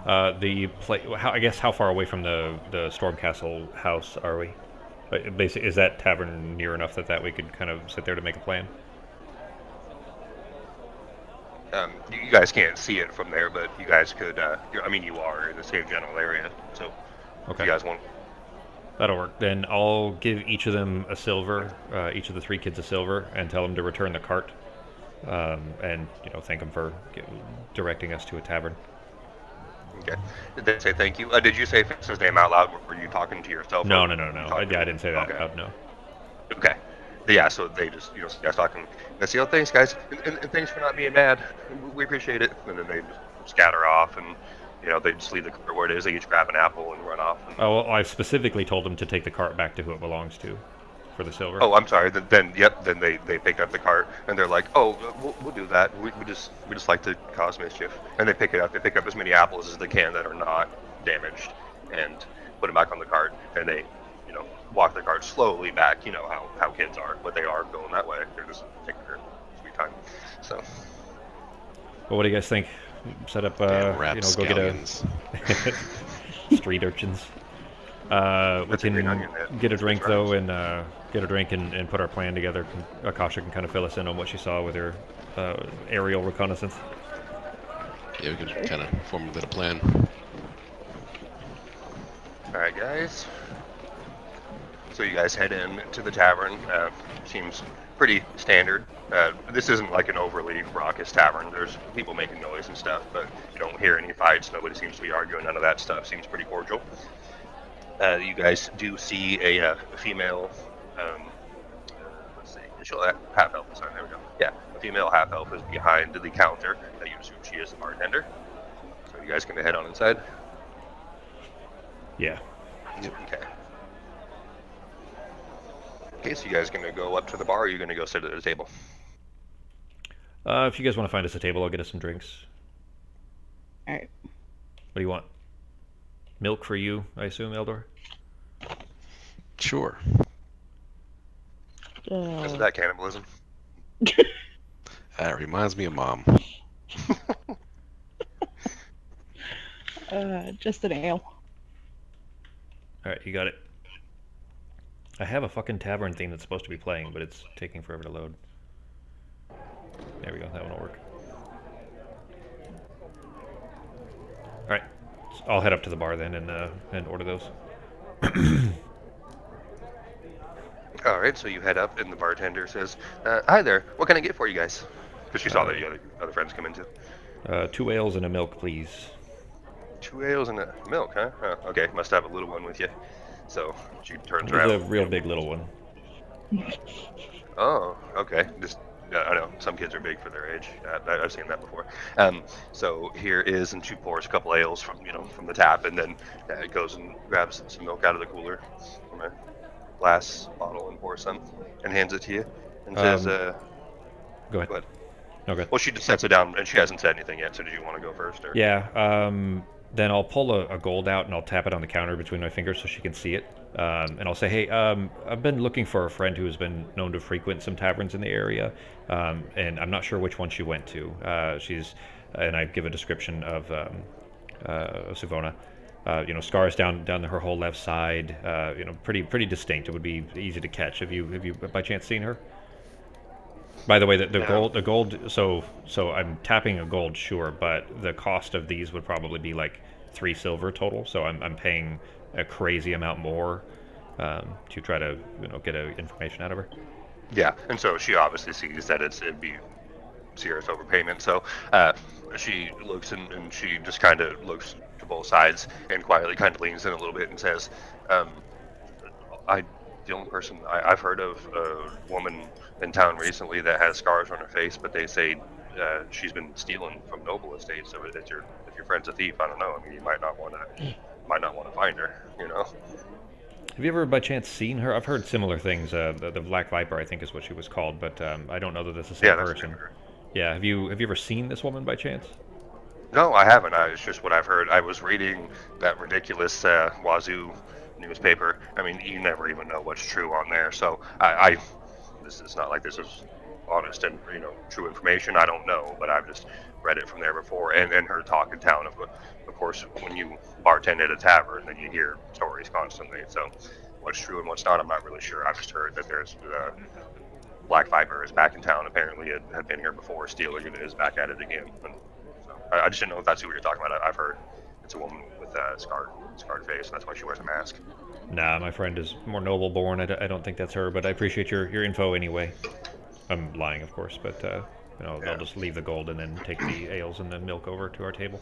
I guess how far away from the Stormcastle house are we? Basically, is that tavern near enough that we could kind of sit there to make a plan? You guys can't see it from there, but you guys could. I mean, you are in the same general area, so if you guys want. That'll work. Then I'll give each of them a silver, each of the 3 kids a silver, and tell them to return the cart, and thank them for directing us to a tavern. Okay. Did they say thank you? Did you say Fix's name out loud? Were you talking to yourself? No. I didn't say that. Okay. No. Okay. Yeah, so they just, you guys talking. They say, oh, thanks, guys. And thanks for not being mad. We appreciate it. And then they just scatter off and, they just leave the cart where it is. They each grab an apple and run off. And... Oh, well, I specifically told them to take the cart back to who it belongs to for the silver. Oh, I'm sorry. Then they pick up the cart and they're like, oh, we'll do that. We just like to cause mischief. And they pick it up. They pick up as many apples as they can that are not damaged and put them back on the cart. And they, walk the cart slowly back. You know how kids are, but they are going that way. They're just taking their sweet time. So. Well, what do you guys think? Set up, go get a street urchins. We can get a drink though, and and put our plan together. Akasha can kind of fill us in on what she saw with her aerial reconnaissance. Yeah, we can kind of form a little plan. All right, guys. So you guys head in to the tavern. Seems pretty standard. This isn't like an overly raucous tavern. There's people making noise and stuff, but you don't hear any fights. Nobody seems to be arguing. None of that stuff. Seems pretty cordial. You guys do see a female, let's see, she'll half elf. Sorry, there we go. Yeah, a female half elf is behind the counter. You assume she is the bartender. So you guys can head on inside. Yeah. Okay. Okay, so you guys gonna go up to the bar, or are you gonna go sit at the table? If you guys want to find us a table, I'll get us some drinks. All right. What do you want? Milk for you, I assume, Eldor? Sure. Isn't that cannibalism? That reminds me of Mom. Just an ale. Alright, you got it. I have a fucking tavern theme that's supposed to be playing, but it's taking forever to load. There we go, that one will work. Alright, I'll head up to the bar then and order those. Alright, so you head up, and the bartender says, hi there, what can I get for you guys? Because she saw that you other friends come in too. 2 ales and a milk, please. 2 ales and a milk, huh? Okay, must have a little one with you. So she turns around. It's a real big little one. Oh, okay. Just I know some kids are big for their age. I've seen that before. So here is, and she pours a couple ales from the tap, and then goes and grabs some milk out of the cooler from a glass bottle and pours some, and hands it to you, and says, Go ahead. Okay. Well, she just sets it down, and she hasn't said anything yet. So, did you want to go first? Or? Yeah. Then I'll pull a gold out and I'll tap it on the counter between my fingers so she can see it. And I'll say, hey, I've been looking for a friend who has been known to frequent some taverns in the area, and I'm not sure which one she went to. And I give a description of Savona. Scars down her whole left side. Pretty distinct. It would be easy to catch. Have you by chance seen her? By the way, the gold. So I'm tapping a gold, sure, but the cost of these would probably be like 3 silver total. So I'm paying a crazy amount more to try to get information out of her. Yeah, and so she obviously sees that it'd be serious overpayment. So she looks and she just kind of looks to both sides and quietly kind of leans in a little bit and says, the only person I've heard of a woman in town recently that has scars on her face, but they say she's been stealing from noble estates. So if your friend's a thief, I don't know. I mean, you might not want to find her. Have you ever by chance seen her? I've heard similar things. The Black Viper, I think, is what she was called, but I don't know that it's the same person. Yeah. Have you ever seen this woman by chance? No, I haven't. It's just what I've heard. I was reading that ridiculous Wazoo newspaper. I mean, you never even know what's true on there. So it's not like this is honest and true information. I don't know, but I've just read it from there before and heard talk in town. Of course, when you bartend at a tavern, then you hear stories constantly. So what's true and what's not, I'm not really sure. I've just heard that there's Black Viper is back in town. Apparently, it had been here before. Stealing it is back at it again. And so I just didn't know if that's who we were talking about. I've heard it's a woman with a scarred face. That's why she wears a mask. Nah, my friend is more noble born. I don't think that's her, but I appreciate your info anyway. I'm lying, of course, but I'll just leave the gold and then take the ales and the milk over to our table.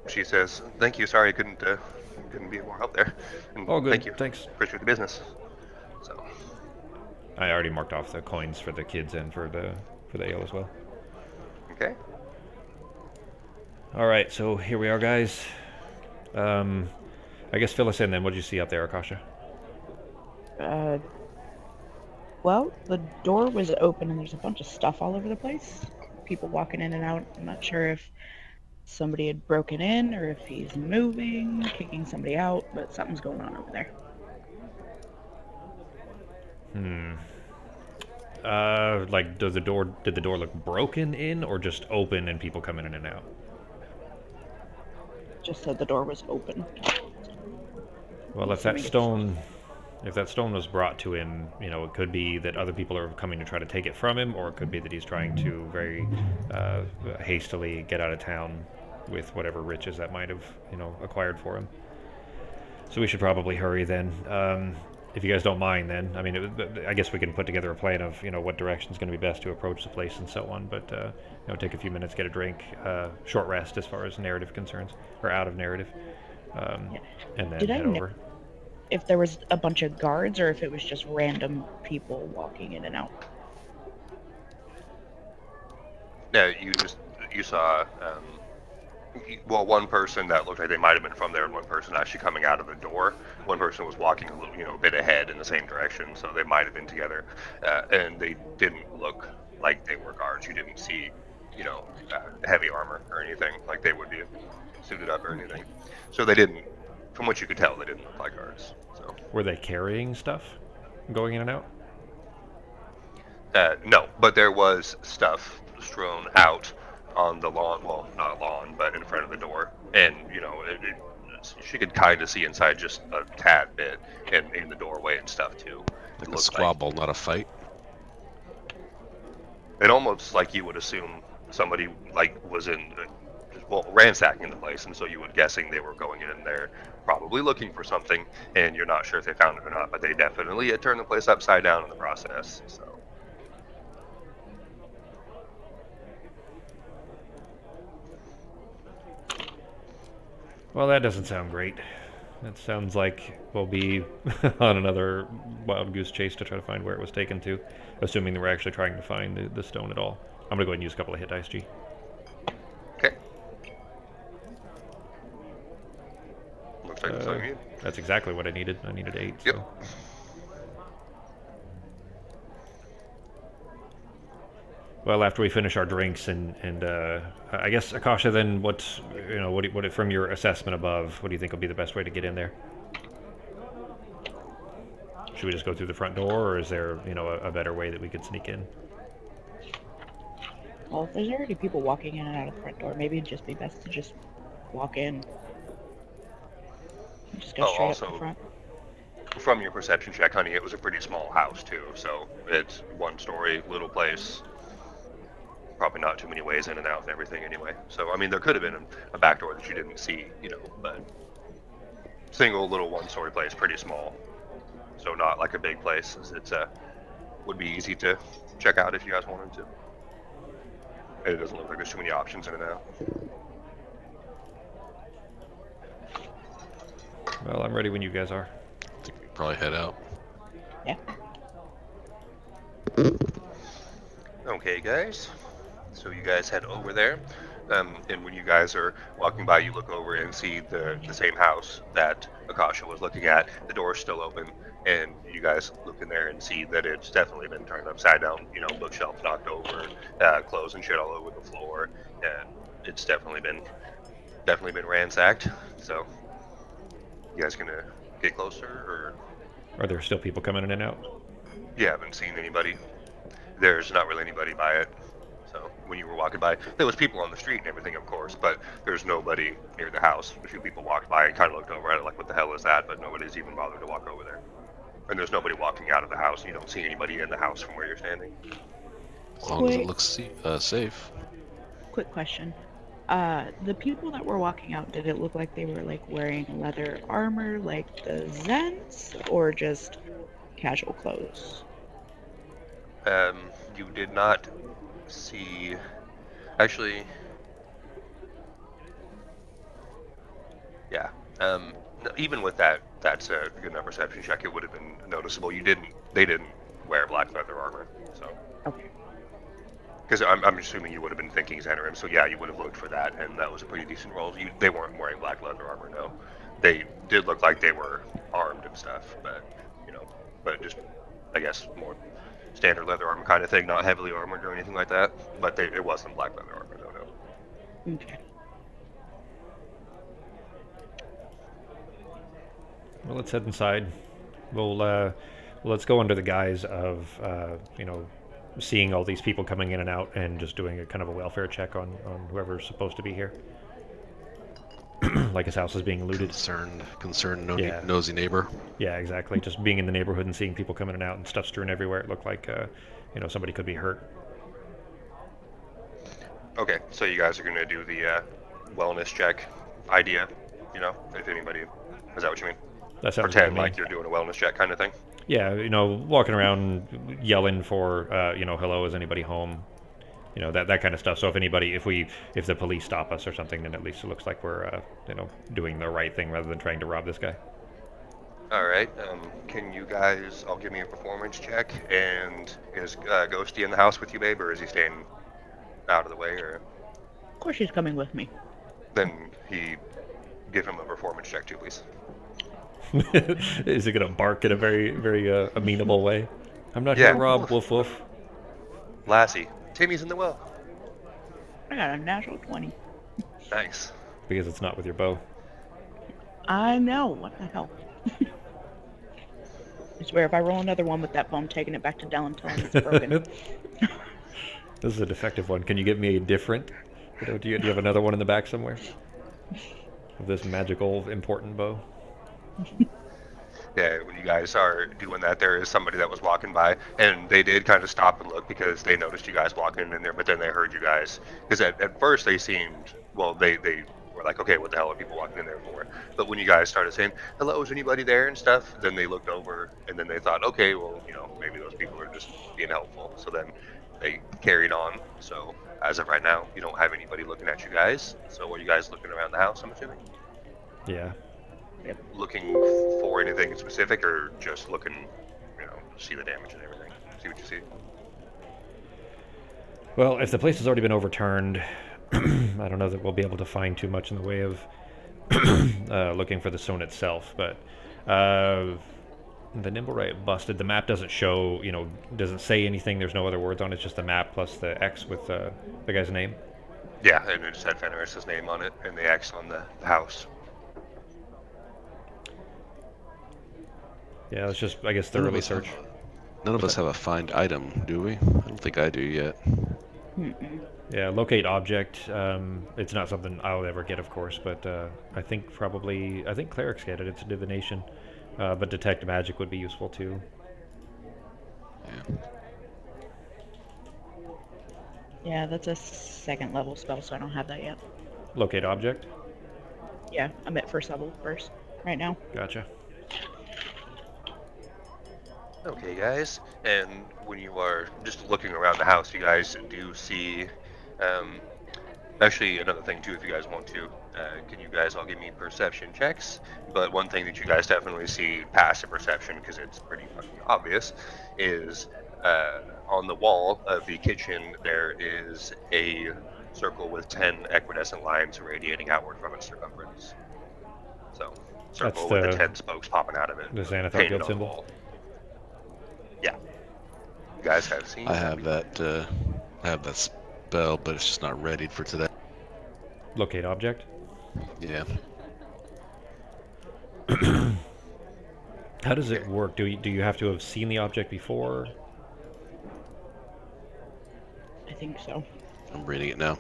She says, "Thank you. Sorry, I couldn't be more help there. And Oh, good. Thank you. Thanks. Appreciate the business." So I already marked off the coins for the kids and for the ale as well. okay. All right, so here we are, guys. I guess fill us in then. What did you see up there, Akasha? Well, the door was open and there's a bunch of stuff all over the place. People walking in and out. I'm not sure if somebody had broken in or if he's moving, kicking somebody out, but something's going on over there. Like, did the door look broken in or just open and people coming in and out? Just said the door was open. Well, if that stone was brought to him, it could be that other people are coming to try to take it from him, or it could be that he's trying to very hastily get out of town with whatever riches that might have, acquired for him. So we should probably hurry then. If you guys don't mind, then I guess we can put together a plan of what direction is going to be best to approach the place and so on. But take a few minutes, get a drink, short rest as far as narrative concerns, or out of narrative, and then head over. If there was a bunch of guards or if it was just random people walking in and out. Yeah, you saw one person that looked like they might have been from there, and one person actually coming out of the door. One person was walking a little, a bit ahead in the same direction, so they might have been together, and they didn't look like they were guards. You didn't see, heavy armor or anything like they would be suited up or anything. So they didn't, from what you could tell, they didn't look like guards. So were they carrying stuff, going in and out? No, but there was stuff strewn out on the lawn. Well, not a lawn, but in front of the door, and she could kind of see inside just a tad bit, and in the doorway and stuff too. Like a squabble, not a fight. It almost like you would assume somebody was ransacking the place, and so you would guessing they were going in there, probably looking for something, and you're not sure if they found it or not, but they definitely had turned the place upside down in the process. So. Well, that doesn't sound great. That sounds like we'll be on another wild goose chase to try to find where it was taken to, assuming that we're actually trying to find the stone at all. I'm going to go ahead and use a couple of hit dice, G. Okay. Looks like something you need. That's exactly what I needed. I needed 8. Yep. So. Well, after we finish our drinks and I guess Akasha, then what from your assessment above, what do you think will be the best way to get in there? Should we just go through the front door, or is there a better way that we could sneak in? Well, if there's already people walking in and out of the front door, maybe it'd just be best to just walk in. Just go straight up the front. From your perception check, honey, it was a pretty small house too, so it's one story, little place. Probably not too many ways in and out and everything anyway. So, there could have been a back door that you didn't see, but single little one-story place, pretty small. So not like a big place. It's would be easy to check out if you guys wanted to. And it doesn't look like there's too many options in and out. Well, I'm ready when you guys are. I think we can probably head out. Yeah. Okay, guys. So you guys head over there, and when you guys are walking by, you look over and see the same house that Akasha was looking at. The door's still open, and you guys look in there and see that it's definitely been turned upside down. Bookshelves knocked over, clothes and shit all over the floor, and it's definitely been ransacked. So, you guys gonna get closer, or are there still people coming in and out? You haven't seen anybody? there's not really anybody by it. So when you were walking by, there was people on the street and everything, of course, but there's nobody near the house. A few people walked by and kind of looked over at it like, what the hell is that? But nobody's even bothered to walk over there. And there's nobody walking out of the house. You don't see anybody in the house from where you're standing. As long as it Quick, looks safe. quick question. The people that were walking out, did it look like they were like wearing leather armor like the Zens, or just casual clothes? You did not see. Actually, yeah. Even with that, that's a good enough perception check. It would have been noticeable. They didn't wear black leather armor. So, Okay. because I'm assuming you would have been thinking Xanarim. So yeah, you would have looked for that, and that was a pretty decent roll. They weren't wearing black leather armor. No, they did look like they were armed and stuff, but just I guess more standard leather armor kind of thing, not heavily armored or anything like that. But it wasn't black leather armor. No. Okay. Well, let's head inside. Let's go under the guise of seeing all these people coming in and out and just doing a kind of a welfare check on whoever's supposed to be here. Like his house is being looted. Concerned, Yeah. nosy neighbor. Yeah, exactly. Just being in the neighborhood and seeing people coming in and out and stuff strewn everywhere. It looked like somebody could be hurt. Okay, so you guys are gonna do the wellness check idea. If anybody, is that what you mean? That sounds good to Pretend me. like you're doing a wellness check kind of thing. Yeah, walking around yelling for hello, is anybody home? That kind of stuff. So if the police stop us or something, then at least it looks like we're doing the right thing rather than trying to rob this guy. All right. Can you guys all give me a performance check? And is Ghosty in the house with you, babe, or is he staying out of the way? Or Of course, she's coming with me. then give him a performance check too, please. Is he gonna bark in a very, very amenable way? I'm not Yeah. here to rob. Woof woof. Lassie, Timmy's in the well. I got a natural 20. Nice. Because it's not with your bow. I know. What the hell? I swear, if I roll another one with that bow, I'm taking it back to Dell and telling him it's broken. This is a defective one. Can you get me a different? Do you have another one in the back somewhere? Of this magical, important bow? Yeah, when you guys are doing that, there is somebody that was walking by, and they did kind of stop and look because they noticed you guys walking in there, but then they heard you guys. Because at first they seemed, well, they were like, okay, what the hell are people walking in there for? But when you guys started saying, hello, is anybody there and stuff, then they looked over, and then they thought, okay, well, maybe those people are just being helpful. So then they carried on. So as of right now, you don't have anybody looking at you guys. So are you guys looking around the house, I'm assuming? Yeah. Looking for anything specific, or just looking, to see the damage and everything, see what you see? Well, if the place has already been overturned, I don't know that we'll be able to find too much in the way of looking for the stone itself. But the Nimblewright busted. The map doesn't show, doesn't say anything. There's no other words on it. It's just the map plus the X with the guy's name. Yeah, and it just had Fenris's name on it and the X on the house. Yeah, let's just, I guess, thoroughly search. None of us have a find item, do we? I don't think I do yet. Mm-mm. Yeah, locate object. It's not something I'll ever get, of course, but I think clerics get it. It's a divination, but detect magic would be useful too. Yeah. Yeah, that's a second level spell, so I don't have that yet. Locate object. Yeah, I'm at first level first right now. Gotcha. Okay, guys, and when you are just looking around the house, you guys do see, actually another thing too, if you guys want to, can you guys all give me perception checks? But one thing that you guys definitely see past the perception, because it's pretty fucking obvious, is on the wall of the kitchen there is a circle with 10 equidescent lines radiating outward from its circumference. So, circle with the 10 spokes popping out of it. The Xanathar painted guild on the symbol. wall. Yeah. You guys have seen? I have that. I have that spell, but it's just not ready for today. Locate object. Yeah. How does it work? Do you have to have seen the object before? think so. I'm reading it now.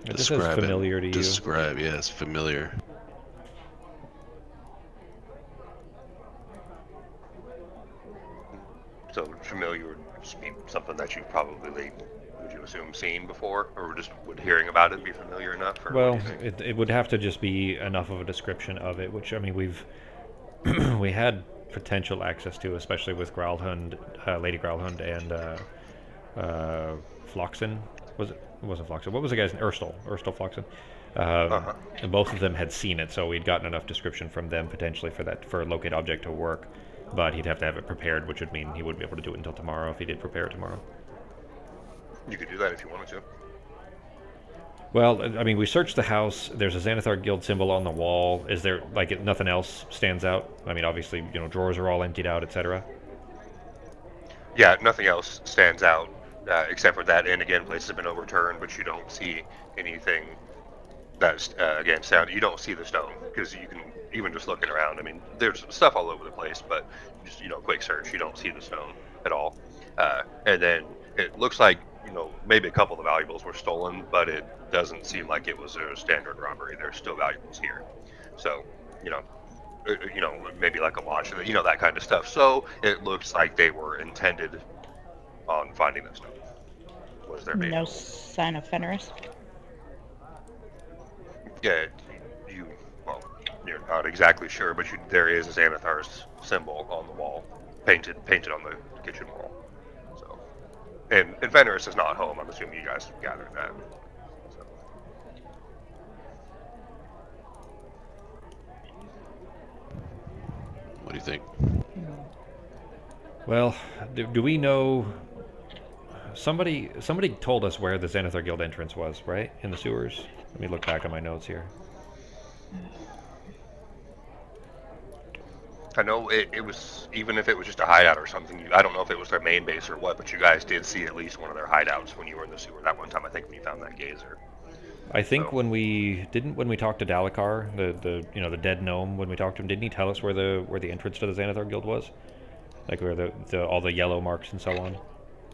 It just says familiar to you. Describe, yeah, it's familiar. So familiar would just be something that you've probably, would you assume, seen before, or just would hearing about it be familiar enough? Or Well, what do you think? it would have to just be enough of a description of it, which I mean we've we had potential access to, especially with Growlhund, Lady Growlhund, and Floxen. Was it? It wasn't Floxen. What was the guy's name? Urstel Floxen. Uh-huh. And both of them had seen it, so we'd gotten enough description from them potentially for a locate object to work. But he'd have to have it prepared, which would mean he wouldn't be able to do it until tomorrow if he did prepare it tomorrow. You could do that if you wanted to. Well, I mean, we searched the house. There's a Xanathar Guild symbol on the wall. Is there, like, nothing else stands out? I mean, obviously, drawers are all emptied out, etc. Yeah, nothing else stands out except for that. And again, places have been overturned, but you don't see anything that's again sound. You don't see the stone because you can even just looking around. I mean, there's stuff all over the place, but just quick search, you don't see the stone at all. And then it looks like maybe a couple of the valuables were stolen, but it doesn't seem like it was a standard robbery. There's still valuables here, so maybe like a watch, that kind of stuff. So it looks like they were intended on finding the stone. Was their main No goal. sign of Fenris. Yeah, well, you're not exactly sure, but there is a Xanathar's symbol on the wall, painted on the kitchen wall. So, and Fenris is not home. I'm assuming you guys gathered that. So. What do you think? Well, do we know? Somebody told us where the Xanathar Guild entrance was, right? In the sewers. Let me look back at my notes here. I know it was, even if it was just a hideout or something, I don't know if it was their main base or what, but you guys did see at least one of their hideouts when you were in the sewer that one time, I think, when you found that gazer. I think So. when we talked to Dalekar, the dead gnome, when we talked to him, didn't he tell us where the entrance to the Xanathar Guild was? Like where all the yellow marks and so on?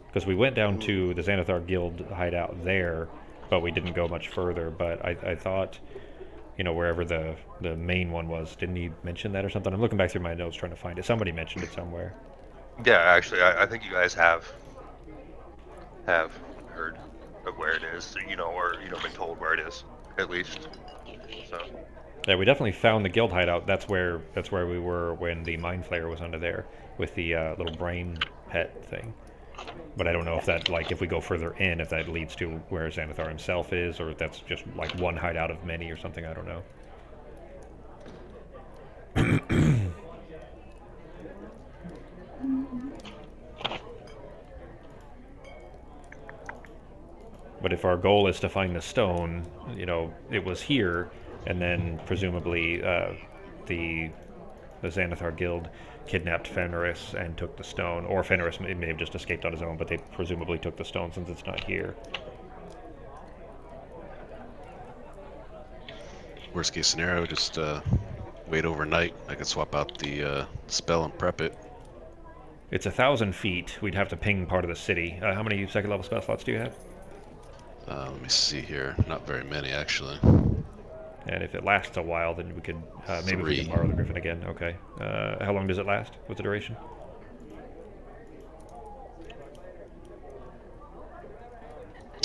Because we went down to the Xanathar Guild hideout there, but we didn't go much further. But I thought, wherever the main one was, didn't he mention that or something? I'm looking back through my notes trying to find it. Somebody mentioned it somewhere. Yeah, actually, I think you guys have heard of where it is, or been told where it is, at least. So. Yeah, we definitely found the guild hideout. That's where we were when the mind flayer was under there with the little brain pet thing. But I don't know if that, like, if we go further in, if that leads to where Xanathar himself is, or if that's just like one hideout of many or something. I don't know. But if our goal is to find the stone, it was here, and then presumably the Xanathar Guild kidnapped Fenris and took the stone, or Fenris may have just escaped on his own, but they presumably took the stone since it's not here. Worst case scenario, just wait overnight. I could swap out the spell and prep it. It's 1,000 feet. We'd have to ping part of the city. How many second level spell slots do you have? Let me see here. Not very many, actually. And if it lasts a while, then we could maybe we 3. can borrow the Griffin again. Okay. How long does it last? What's the duration?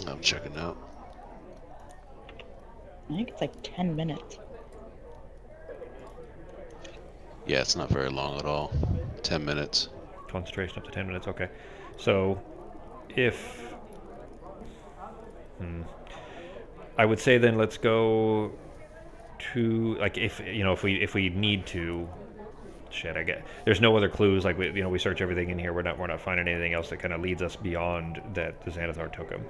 I'm checking out. I think it's like 10 minutes. Yeah, it's not very long at all. 10 minutes. Concentration up to 10 minutes. Okay. So, if I would say then let's go to, like, if we need to. Shit, I get. There's no other clues. Like we search everything in here. We're not finding anything else that kind of leads us beyond that the Xanathar took him.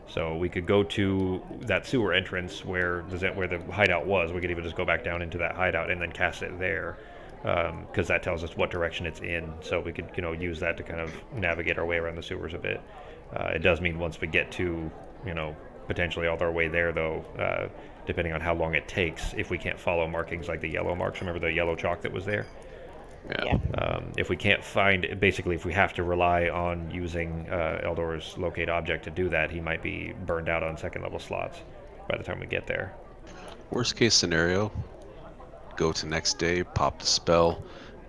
So we could go to that sewer entrance where the hideout was. We could even just go back down into that hideout and then cast it there, because that tells us what direction it's in. So we could use that to kind of navigate our way around the sewers a bit. It does mean once we get to potentially all our way there, though, depending on how long it takes. If we can't follow markings like the yellow marks, remember the yellow chalk that was there? Yeah. Yeah. If we can't find, basically, if we have to rely on using Eldor's locate object to do that, he might be burned out on second level slots by the time we get there. Worst case scenario, go to next day, pop the spell,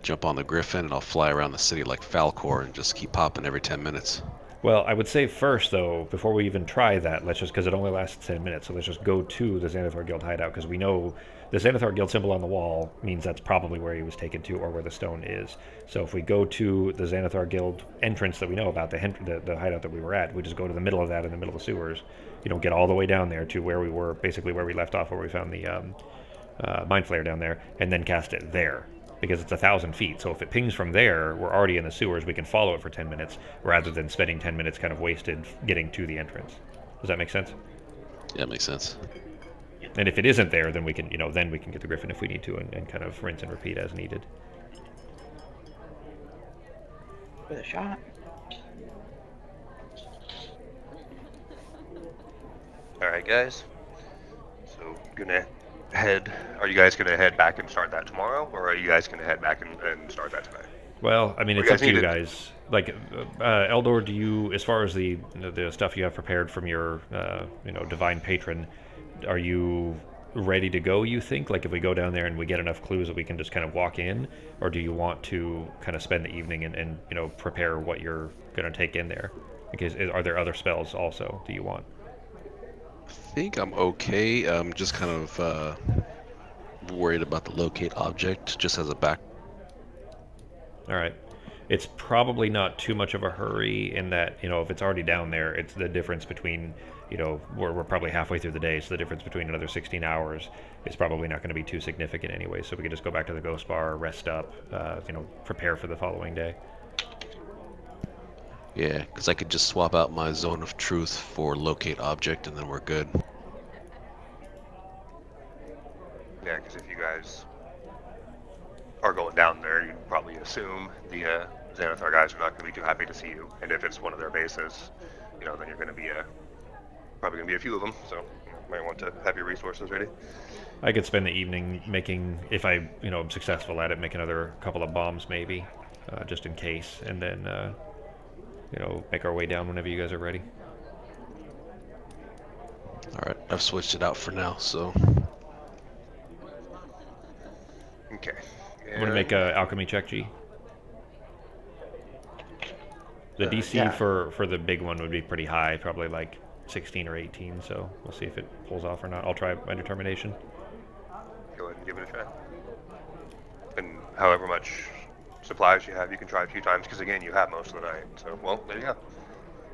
jump on the Griffin, and I'll fly around the city like Falcor and just keep popping every 10 minutes. Well, I would say first, though, before we even try that, let's just, because it only lasts 10 minutes, so let's just go to the Xanathar Guild hideout, because we know the Xanathar Guild symbol on the wall means that's probably where he was taken to or where the stone is. So if we go to the Xanathar Guild entrance that we know about, the hideout that we were at, we just go to the middle of that in the middle of the sewers. You don't get all the way down there to where we were, basically where we left off, where we found the Mind Flayer down there, and then cast it there. Because it's 1,000 feet, so if it pings from there, we're already in the sewers, we can follow it for 10 minutes, rather than spending 10 minutes kind of wasted getting to the entrance. Does that make sense? Yeah, makes sense. And if it isn't there, then we can, then we can get the Griffin if we need to, and kind of rinse and repeat as needed. With a shot. Alright, guys. So, are you guys gonna head back and start that tomorrow, or are you guys gonna head back and start that tonight? Well, I mean, Or it's up to you need guys. Like, Eldor, do you, as far as the stuff you have prepared from your, divine patron, are you ready to go, you think? Like, if we go down there and we get enough clues that we can just kind of walk in? Or do you want to kind of spend the evening and prepare what you're going to take in there? Because are there other spells also do you want? I think I'm okay. I'm just kind of worried about the locate object, just as a back. All right. It's probably not too much of a hurry in that, if it's already down there, it's the difference between, we're probably halfway through the day, so the difference between another 16 hours is probably not going to be too significant anyway. So we could just go back to the Ghost Bar, rest up, prepare for the following day. Yeah, because I could just swap out my zone of truth for locate object, and then we're good. Yeah, because if you guys are going down there, you'd probably assume the Xanathar guys are not going to be too happy to see you. And if it's one of their bases, then you're going to be probably going to be a few of them. So you might want to have your resources ready. I could spend the evening making, if I, am successful at it, make another couple of bombs maybe, just in case, and then, make our way down whenever you guys are ready. All right, I've switched it out for now, so. Okay. I'm gonna make a alchemy check, G. The DC yeah. for the big one would be pretty high, probably like 16 or 18. So we'll see if it pulls off or not. I'll try my determination. Go ahead and give it a try. And however much supplies you have, you can try a few times, because again, you have most of the night. So, well, there you go.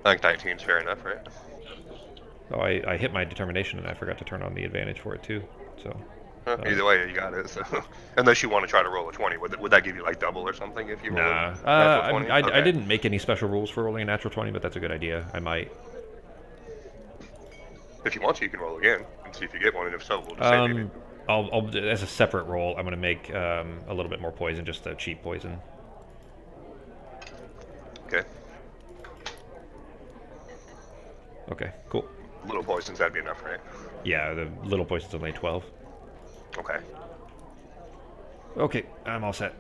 I think 19 is fair enough, right? Oh, I hit my determination and I forgot to turn on the advantage for it too. So. Either way, you got it. So, unless you want to try to roll a 20, would that give you like double or something if you roll Nah, a natural 20? I didn't make any special rules for rolling a natural 20, but that's a good idea. I might. If you want to, you can roll again and see if you get one, and if so, we'll just say maybe. I'll as a separate roll, I'm gonna make a little bit more poison, just a cheap poison. Okay. Okay, cool. Little poisons, that'd be enough, right? Yeah, the little poison's only 12. Okay. Okay, I'm all set.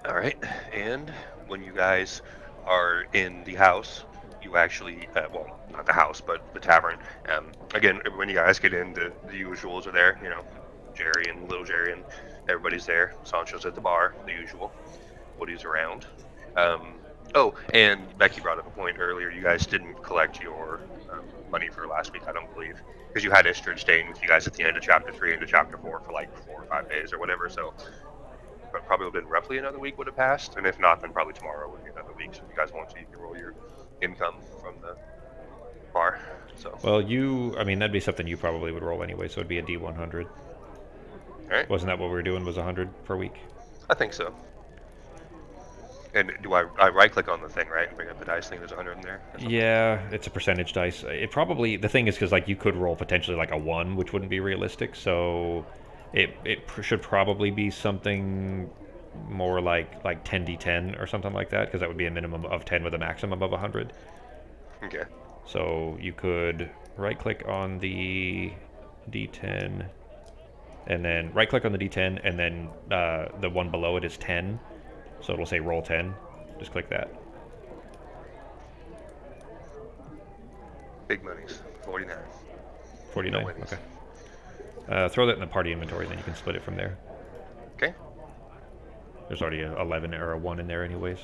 All right. And when you guys are in the house, you actually, well, not the house, but the tavern. Again, when you guys get in, the usuals are there. Jerry and Little Jerry, and everybody's there. Sancho's at the bar, the usual. Woody's around. Oh, and Becky brought up a point earlier. You guys didn't collect your money for last week, I don't believe, because you had Istrid staying with you guys at the end of Chapter 3 into Chapter 4 for like 4 or 5 days or whatever, so probably would have been roughly another week would have passed, and if not, then probably tomorrow would be another week, so if you guys want to, you can roll your income from the bar. So. Well, that'd be something you probably would roll anyway, so it'd be a D100. Alright. Wasn't that what we were doing, was 100 per week? I think so. And do I right-click on the thing, right, and bring up the dice thing? There's 100 in there? Yeah, it's a percentage dice. It probably, the thing is, because like you could roll potentially like a 1, which wouldn't be realistic, so it should probably be something more like 10d10 or something like that, because that would be a minimum of 10 with a maximum of 100. Okay. So you could right-click on the D10, and then right-click on the D10, and then the one below it is 10. So it'll say roll 10. Just click that. Big monies. 49. 49. No winnies. Okay. Throw that in the party inventory, then you can split it from there. Okay. There's already a 11 or a 1 in there anyways.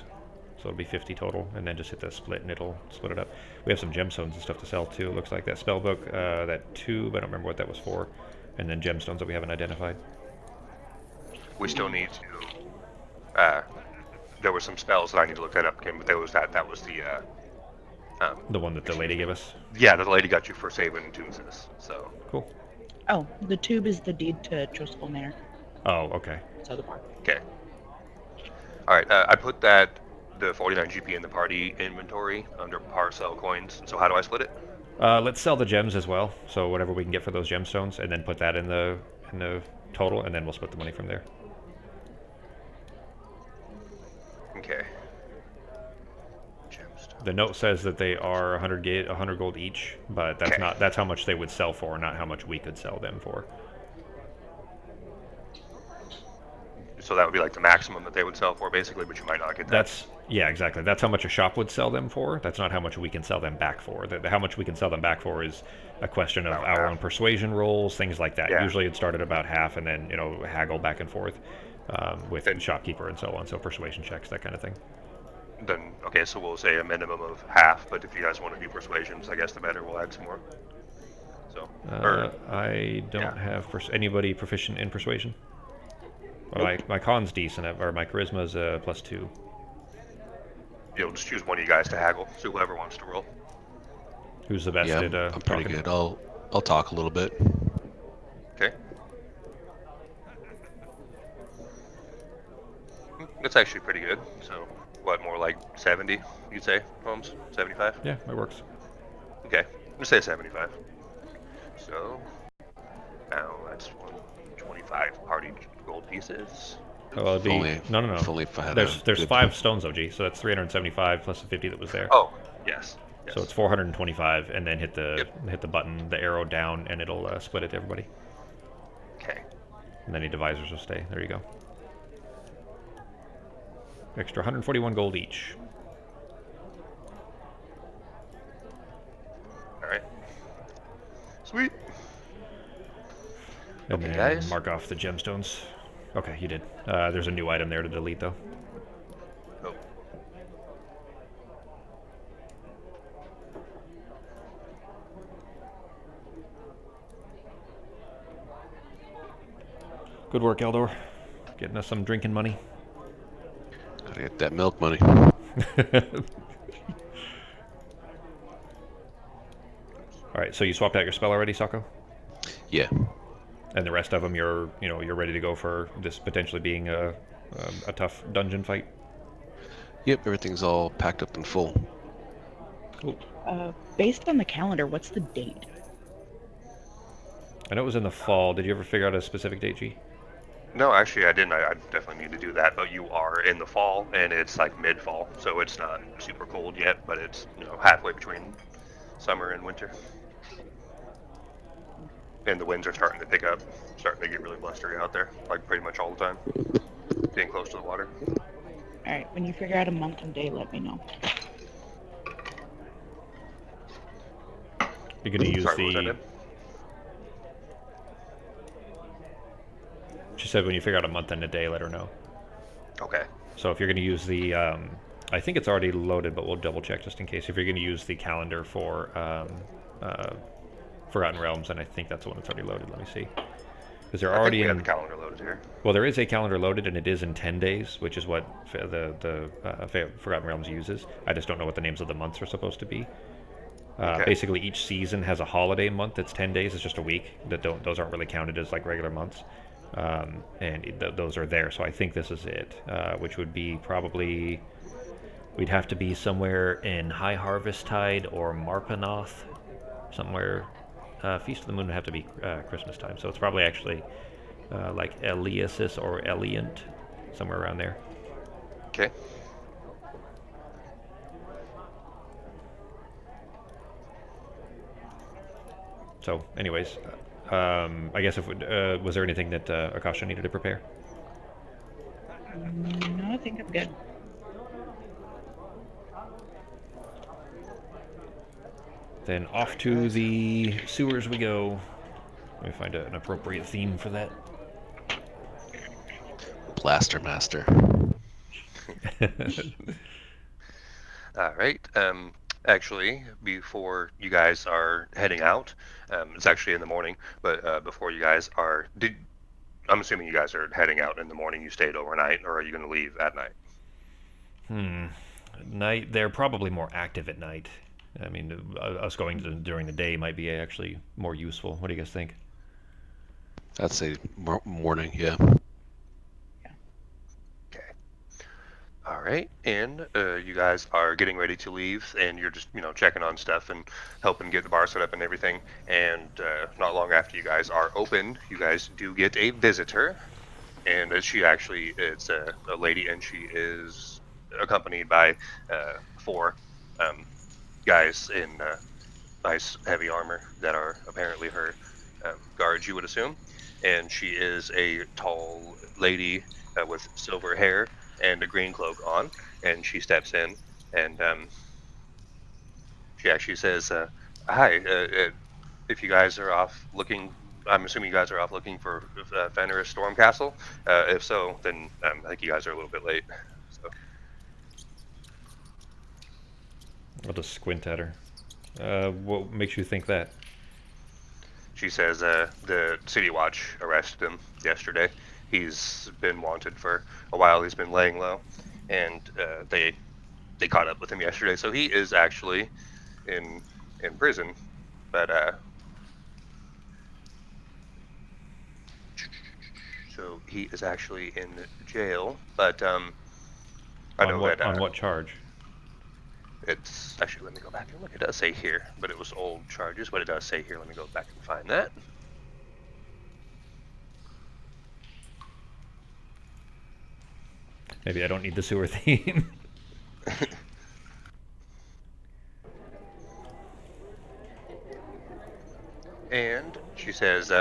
So it'll be 50 total, and then just hit the split and it'll split it up. We have some gemstones and stuff to sell too. It looks like that spell book, that tube, I don't remember what that was for. And then gemstones that we haven't identified. We still need to. There were some spells that I need to look that up again, but that was the. The one that the lady gave us? Yeah, the lady got you for saving Toonses. So. Cool. Oh, the tube is the deed to Trustful Manor. Oh, okay. It's other part. Okay. All right. I put the 49 GP in the party inventory under parcel coins. So how do I split it? Let's sell the gems as well. So whatever we can get for those gemstones, and then put that in the total, and then we'll split the money from there. Okay. Gemstone. The note says that they are 100 gold each, but that's Okay. that's how much they would sell for, not how much we could sell them for. So that would be like the maximum that they would sell for, basically, but you might not get that. Yeah, exactly. That's how much a shop would sell them for. That's not how much we can sell them back for. How much we can sell them back for is a question of About our half. own persuasion rolls, things like that. Yeah. Usually it started about half, and then haggle back and forth with And- shopkeeper and so on. So persuasion checks, that kind of thing. Then okay, so we'll say a minimum of half. But if you guys want to do persuasions, I guess the better. We'll add some more. So. I don't yeah. have anybody proficient in persuasion. Well, my con's decent, or my charisma's +2. You'll just choose one of you guys to haggle. So whoever wants to roll. Who's the best Yeah, at I'm pretty talking? good. I'll talk a little bit. Okay. That's actually pretty good. So, what, more like 70, you'd say, Holmes? 75? Yeah, it works. Okay, let's say 75. So, now that's 125 party gold pieces. Well, it'd be Only- no. if only if I had There's a good- 5 stones, OG, so that's 375 plus the 50 that was there. Oh, yes. Yes. So it's 425, and then hit the button, the arrow down, and it'll split it to everybody. Okay. And any divisors will stay. There you go. Extra 141 gold each. All right. Sweet. And Okay, then guys. mark off the gemstones. Okay, you did. There's a new item there to delete, though. Oh. Good work, Eldor. Getting us some drinking money. Gotta get that milk money. All right, so you swapped out your spell already, Sako? Yeah. And the rest of them, you're ready to go for this potentially being a tough dungeon fight. Yep, everything's all packed up and full. Cool. Based on the calendar, what's the date? I know it was in the fall. Did you ever figure out a specific date, G? No, actually, I didn't. I definitely need to do that. But you are in the fall, and it's like mid-fall, so it's not super cold yet, but it's halfway between summer and winter. And the winds are starting to pick up, starting to get really blustery out there, like pretty much all the time. Being close to the water. All right, when you figure out a month and day, let me know. You're going to use Sorry, what was that, the... Ed? She said when you figure out a month and a day, let her know. Okay. So if you're going to use the... I think it's already loaded, but we'll double check just in case. If you're going to use the calendar for Forgotten Realms, then I think that's the one that's already loaded. Let me see. Because they're I already think we in... have the calendar loaded here. Well, there is a calendar loaded, and it is in 10 days, which is what the Forgotten Realms uses. I just don't know what the names of the months are supposed to be. Okay. Basically, each season has a holiday month that's 10 days. It's just a week. Those aren't really counted as like regular months. Those are there. So I think this is it, which would be probably... We'd have to be somewhere in High Harvest Tide or Marpanoth. Somewhere... Feast of the Moon would have to be Christmas time. So it's probably actually like Eliasis or Eliant. Somewhere around there. Okay. So, anyways, I guess if was there anything that Akasha needed to prepare? No, I think I'm good. Then off to the sewers we go. Let me find an appropriate theme for that. Blaster Master. All right. Actually, before you guys are heading out, it's actually in the morning, but before you guys are, I'm assuming you guys are heading out in the morning. You stayed overnight, or are you going to leave at night? Night, they're probably more active at night. I mean, us going during the day might be actually more useful. What do you guys think? I'd say morning, yeah. Okay. All right. And you guys are getting ready to leave, and you're just, checking on stuff and helping get the bar set up and everything. And not long after you guys are open, you guys do get a visitor. And it's a lady, and she is accompanied by 4 guys in nice heavy armor that are apparently her guards, you would assume. And she is a tall lady with silver hair and a green cloak on. And she steps in, and she actually says, "Hi, if you guys are off looking." I'm assuming you guys are off looking for Fenris Stormcastle. If so, then I think you guys are a little bit late. So I'll just squint at her. What makes you think that? she says, the City Watch arrested him yesterday. He's been wanted for a while. He's been laying low, and they caught up with him yesterday. So he is actually in prison, but so he is actually in jail. But I know that On what charge? it's actually, let me go back and look. It does say here, but it was old charges. What it does say here, let me go back and find that. Maybe I don't need the sewer theme. And she says,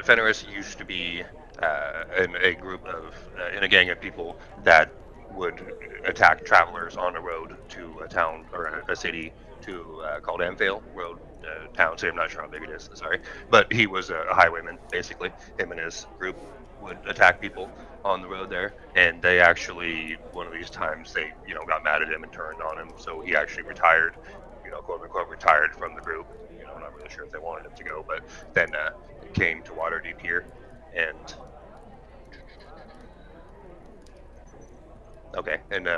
Fenris used to be in a group of, in a gang of people that would attack travelers on a road to a town or a city called Amphale Road town. So I'm not sure how big it is. Sorry, but he was a highwayman basically. Him and his group would attack people on the road there, and they actually one of these times they got mad at him and turned on him. So he actually retired, quote unquote retired from the group. I'm not really sure if they wanted him to go, but then came to Waterdeep here, and okay, and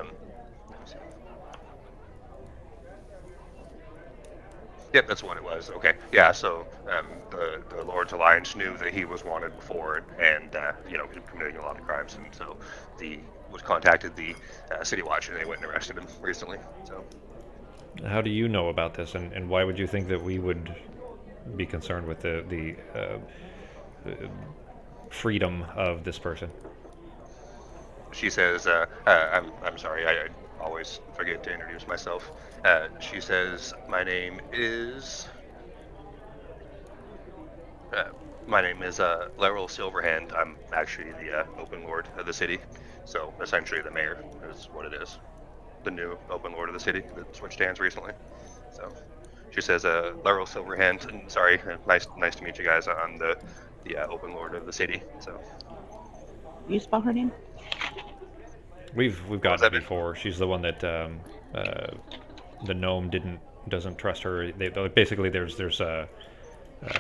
yep, that's what it was. Okay, yeah. So the Lord's Alliance knew that he was wanted before, and committing a lot of crimes, and so the was contacted the City Watch, and they went and arrested him recently. So How do you know about this, and why would you think that we would be concerned with the freedom of this person? she says, I'm sorry, I always forget to introduce myself. She says, my name is Laryl Silverhand. I'm actually the Open Lord of the city. So essentially, the mayor is what it is. The new Open Lord of the city that switched hands recently. So she says, Laryl Silverhand. And sorry, nice to meet you guys. I'm the Open Lord of the city. So You spell her name? We've was gotten that her before. She's the one that the gnome doesn't trust her. Basically there's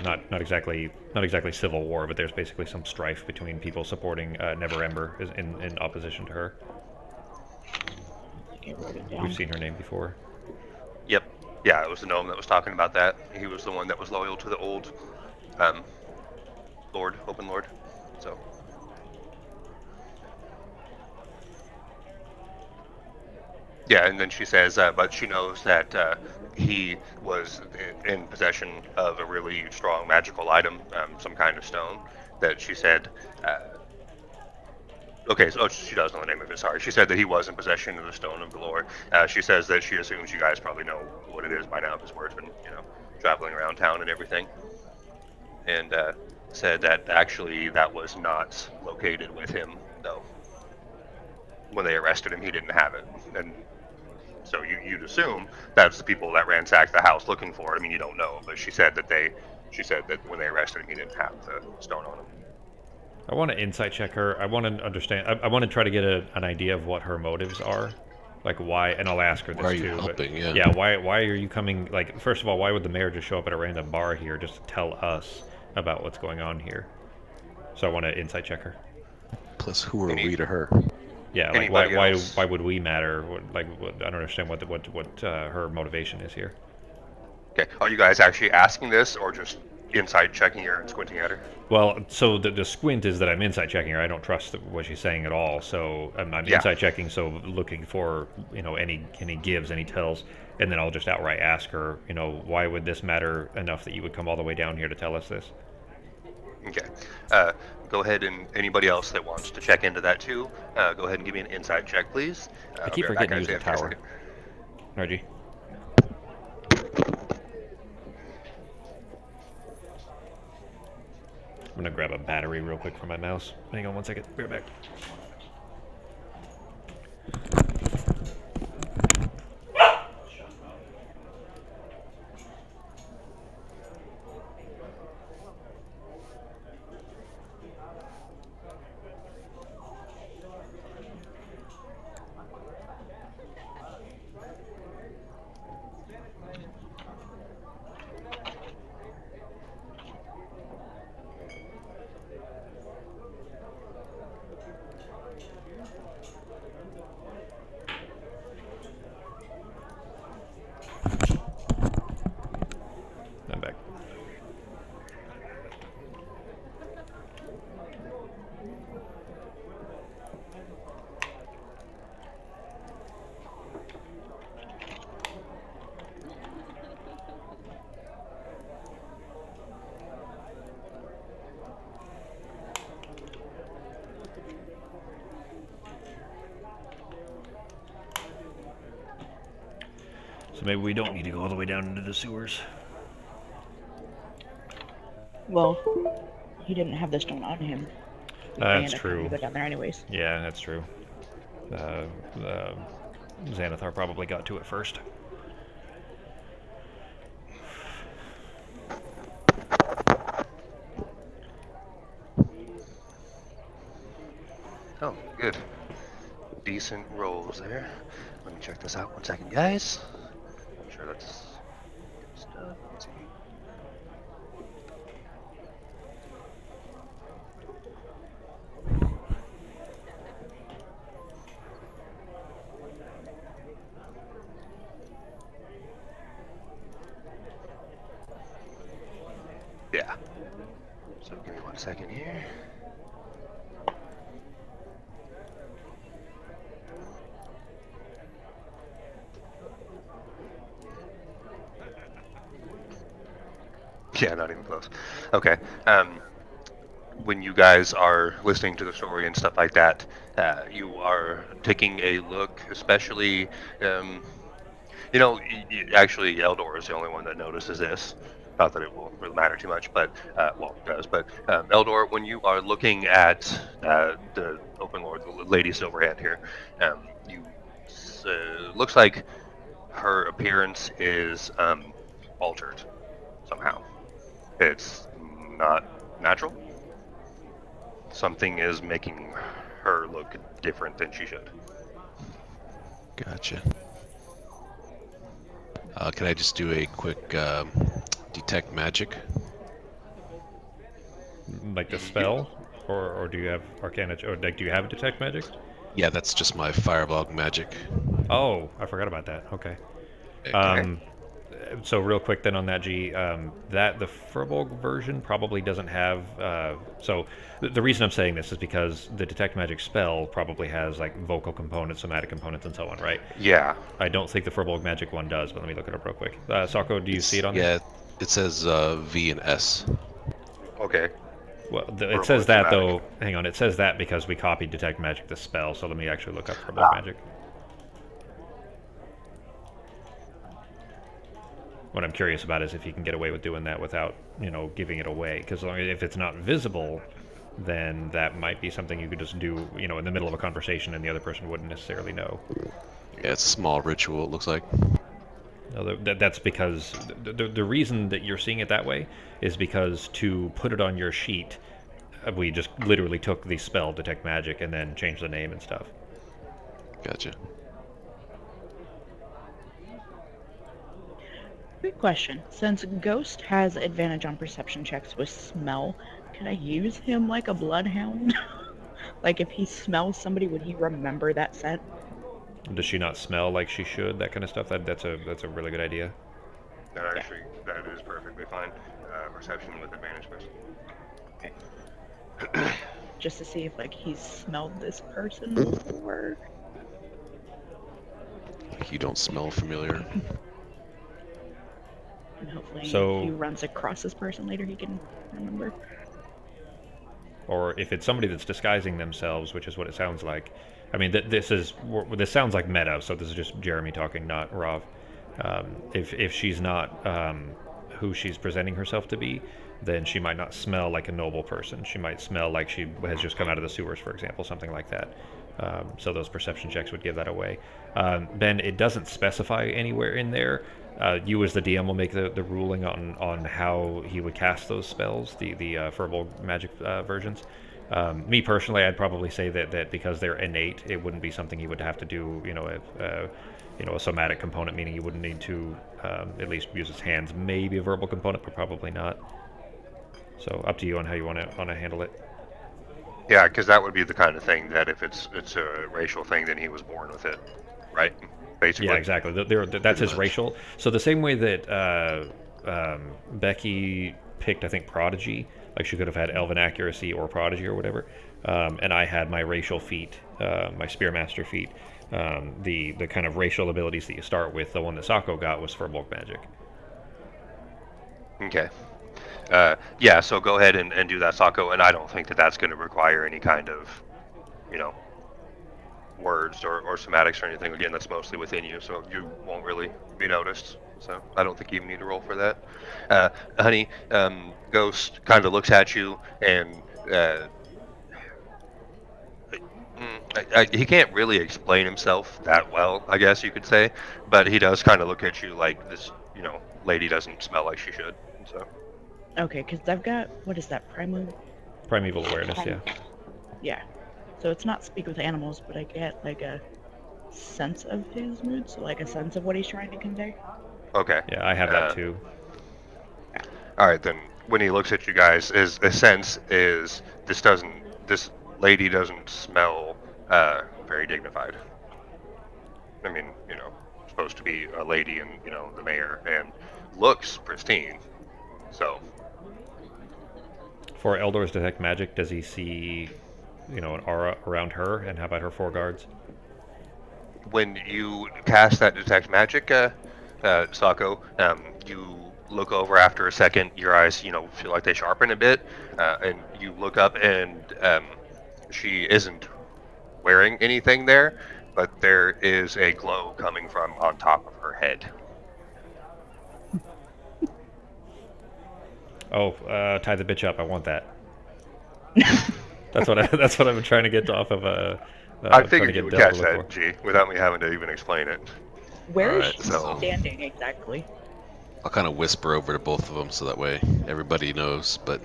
not exactly civil war, but there's basically some strife between people supporting Never Ember in opposition to her. I wrote it down. We've seen her name before. Yep. Yeah, it was the gnome that was talking about that. He was the one that was loyal to the old Open Lord. So yeah, and then she says, but she knows that he was in possession of a really strong magical item, some kind of stone. That she said, okay, so she does know the name of it. Sorry, she said that he was in possession of the Stone of Galore. She says that she assumes you guys probably know what it is by now, because word's been, traveling around town and everything, and said that actually that was not located with him, though. When they arrested him, he didn't have it, and so you'd assume that's the people that ransacked the house looking for it. I mean, you don't know, but she said that when they arrested him, he didn't have the stone on him. I want to insight check her. I want to understand. I want to try to get an idea of what her motives are, like why. And I'll ask her this Why are you too. helping? But Yeah. why are you coming? Like, first of all, why would the mayor just show up at a random bar here just to tell us about what's going on here? So I want to insight check her. Plus, who are we to her? Yeah, like Anybody else? why would we matter? I don't understand what her motivation is here. Okay, are you guys actually asking this, or just inside checking her and squinting at her? Well, so the squint is that I'm insight checking her. I don't trust what she's saying at all. So I'm Yeah. insight checking, so looking for any gives, any tells, and then I'll just outright ask her, why would this matter enough that you would come all the way down here to tell us this? Okay. Go ahead, and anybody else that wants to check into that too, go ahead and give me an inside check, please. I I'll keep be right back, forgetting to guys. use the Give me a tower. second. Reggie. I'm gonna grab a battery real quick for my mouse. Hang on one second. Be right back. I'm back. So maybe we don't need to go all the way down into the sewers. Well, he didn't have the stone on him. We may That's end up having true. to go down there anyways. Yeah, that's true. Xanathar probably got to it first. Oh, good. Decent rolls there. Let me check this out 1 second, guys. I'm sure that's good stuff. Let's see. Yeah. So give me 1 second here. Yeah, not even close. Okay. When you guys are listening to the story and stuff like that, you are taking a look, especially, actually, Eldor is the only one that notices this. Not that it will really matter too much, but, well, it does. But, Eldor, when you are looking at the Open Lord, the Lady Silverhand here, looks like her appearance is altered somehow. It's not natural. Something is making her look different than she should. Gotcha. Can I just do a quick detect magic? Like the spell, or do you have Arcana? Or like, do you have detect magic? Yeah, that's just my fireball magic. Oh, I forgot about that. Okay. Okay. So real quick then on that, G, that the Furbolg version probably doesn't have. So the reason I'm saying this is because the detect magic spell probably has like vocal components, somatic components, and so on, right? Yeah. I don't think the Furbolg magic one does, but let me look it up real quick. Sako, do you see it on there? Yeah, it says V and S. Okay. Well, it Furbolg says that somatic. though. Hang on, it says that because we copied detect magic the spell. So let me actually look up Furbolg magic. what I'm curious about is if he can get away with doing that without, giving it away. Because if it's not visible, then that might be something you could just do, in the middle of a conversation, and the other person wouldn't necessarily know. Yeah, it's a small ritual, it looks like. No, that's because the reason that you're seeing it that way is because to put it on your sheet, we just literally took the spell detect magic and then changed the name and stuff. Gotcha. Quick question. Since Ghost has advantage on perception checks with smell, can I use him like a bloodhound? Like if he smells somebody, would he remember that scent? Does she not smell like she should? That kind of stuff. That's a really good idea. That is perfectly fine. Perception with advantage, please. Okay. Just to see if like he's smelled this person before. You don't smell familiar. And hopefully So- if he runs across this person later, he can remember. Or if it's somebody that's disguising themselves, which is what it sounds like. I mean, this sounds like meta, so this is just Jeremy talking, not Rav. If she's not who she's presenting herself to be, then she might not smell like a noble person. She might smell like she has just come out of the sewers, for example, something like that. So those perception checks would give that away. Ben, it doesn't specify anywhere in there. You as the DM will make the ruling on how he would cast those spells, the verbal magic versions. Me personally, I'd probably say that because they're innate, it wouldn't be something you would have to do, a somatic component, meaning you wouldn't need to at least use his hands. Maybe a verbal component, but probably not. So up to you on how you want to handle it. Yeah, because that would be the kind of thing that if it's a racial thing, then he was born with it, right? Basically. Yeah, exactly. That's his racial. So the same way that Becky picked, I think, Prodigy, like she could have had Elven Accuracy or Prodigy or whatever, and I had my racial feat, my Spearmaster feat. The kind of racial abilities that you start with, the one that Sako got was for bulk magic. Okay. Yeah, so go ahead and do that, Sako, and I don't think that that's going to require any kind of, words or somatics or anything. Again, that's mostly within you, so you won't really be noticed. So I don't think you even need to roll for that. Honey, Ghost kind of looks at you and he can't really explain himself that well, I guess you could say, but he does kind of look at you like this, lady doesn't smell like she should. So. Okay, because I've got, what is that, Primeval awareness, yeah. Yeah. So it's not speak with animals, but I get like a sense of his mood, so like a sense of what he's trying to convey. Okay. Yeah, I have that too. All right, then when he looks at you guys, his sense is this lady doesn't smell very dignified. I mean, supposed to be a lady and, the mayor, and looks pristine. So. For Eldor's detect magic, does he see, an aura around her, and how about her 4 guards? When you cast that detect magic, Sako, you look over after a second, your eyes, feel like they sharpen a bit, and you look up and she isn't wearing anything there, but there is a glow coming from on top of her head. Oh, tie the bitch up. I want that. That's what I've been trying to get off of. I figured you would catch that, G, without me having to even explain it. Where is she standing exactly? I'll kind of whisper over to both of them so that way everybody knows, but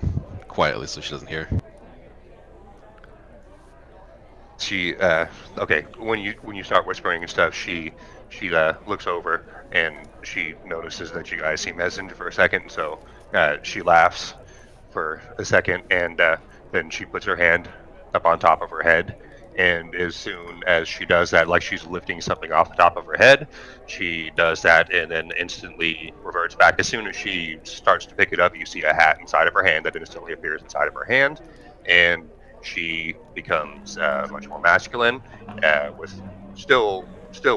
quietly so she doesn't hear. She okay. When you start whispering and stuff, she looks over and she notices that you guys seem hesitant for a second. So she laughs for a second, and then she puts her hand up on top of her head. And as soon as she does that, like she's lifting something off the top of her head, she does that and then instantly reverts back. As soon as she starts to pick it up, you see a hat inside of her hand that instantly appears inside of her hand, and she becomes much more masculine, with still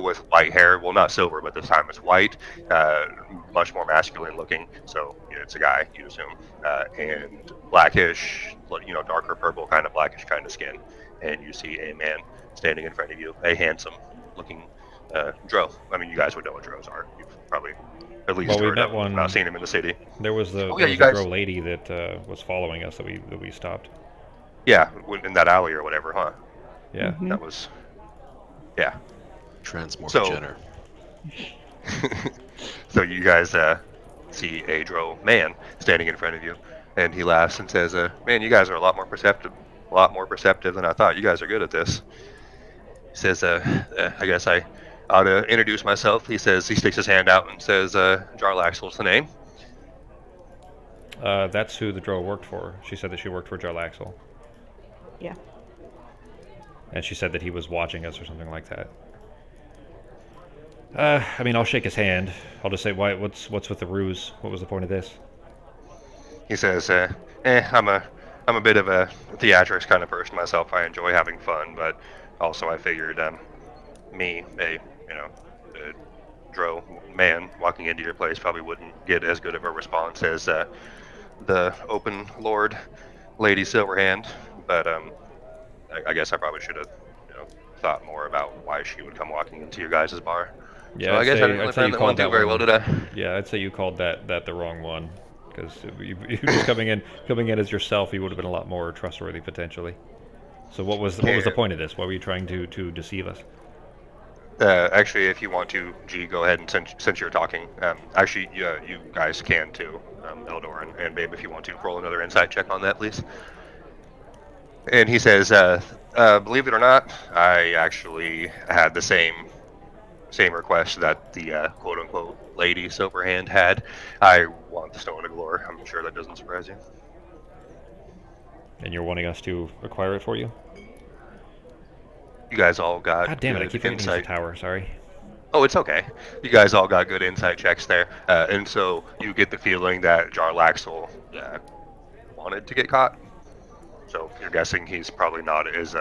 with white hair. Well, not silver, but this time it's white. Much more masculine looking. So it's a guy, you'd assume, and blackish, darker purple, blackish kind of skin. And you see a man standing in front of you, a handsome-looking Dro. I mean, you guys would know what Dros are. You've probably at least Well, we heard met of them, if not one. seen them in the city. There was Oh yeah, a you drow guys. lady that was following us that we stopped. Yeah, in that alley or whatever, huh? Yeah. That was. Yeah. Transmorph So, Jenner. so you guys see a Dro man standing in front of you, and he laughs and says, "Man, you guys are a lot more perceptive than I thought. You guys are good at this." He says, "I guess I ought to introduce myself." He says, he sticks his hand out and says, "Jarlaxle's the name." That's who the drow worked for. She said that she worked for Jarlaxle. Yeah. And she said that he was watching us or something like that. I mean, I'll shake his hand. I'll just say, "Why? What's with the ruse? What was the point of this?" He says, I'm a bit of a theatrics kind of person myself. I enjoy having fun, but also I figured, me, a Dro man walking into your place probably wouldn't get as good of a response as the open Lord Lady Silverhand. But I guess I probably should have, thought more about why she would come walking into your guys' bar. So Yeah, I guess I didn't I'd really say frame you that one called too that very well, one. did I? Yeah, I'd say you called that the wrong one, because you just coming in as yourself, you would have been a lot more trustworthy potentially. So what was the Yeah. point of this? Why were you trying to deceive us? Actually, if you want to, G, go ahead and since you're talking, actually, you guys can too, Eldor and Babe, if you want to roll another insight check on that, please. And he says, believe it or not, I actually had the same request that the quote unquote Lady Silverhand had. I want the Stone of Glore. I'm sure that doesn't surprise you. And you're wanting us to acquire it for you? You guys all got God damn it! I good keep forgetting to use the insight. tower. Sorry. Oh, it's okay. You guys all got good insight checks there, and so you get the feeling that Jarlaxle wanted to get caught. So you're guessing he's probably not as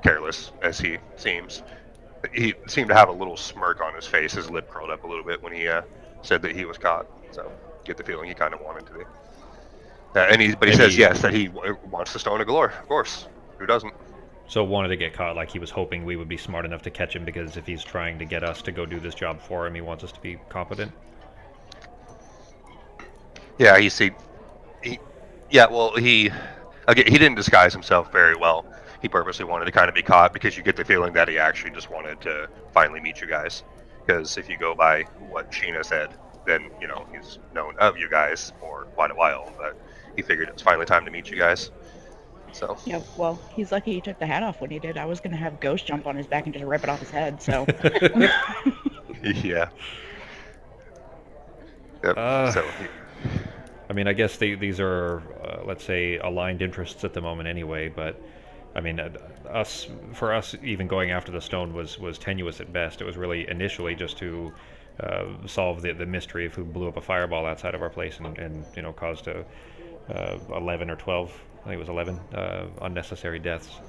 careless as he seems. He seemed to have a little smirk on his face, his lip curled up a little bit when he said that he was caught. So get the feeling he kind of wanted to be. But he says Maybe yes, that he wants the Stone of Galore. Of course, who doesn't? so wanted to get caught, like he was hoping we would be smart enough to catch him, because if he's trying to get us to go do this job for him, he wants us to be competent. Yeah, he yeah. Well, he again, he didn't disguise himself very well. He purposely wanted to kind of be caught because you get the feeling that he actually just wanted to finally meet you guys. Because if you go by what Sheena said, then he's known of you guys for quite a while. But he figured it was finally time to meet you guys. So Yeah, well, he's lucky he took the hat off when he did. I was gonna have Ghost jump on his back and just rip it off his head, so. yeah. Yep. So I mean, I guess these are, let's say, aligned interests at the moment anyway, but I mean, for us, even going after the stone was tenuous at best. It was really initially just to solve the mystery of who blew up a fireball outside of our place and caused 11 or 12, I think it was 11, unnecessary deaths.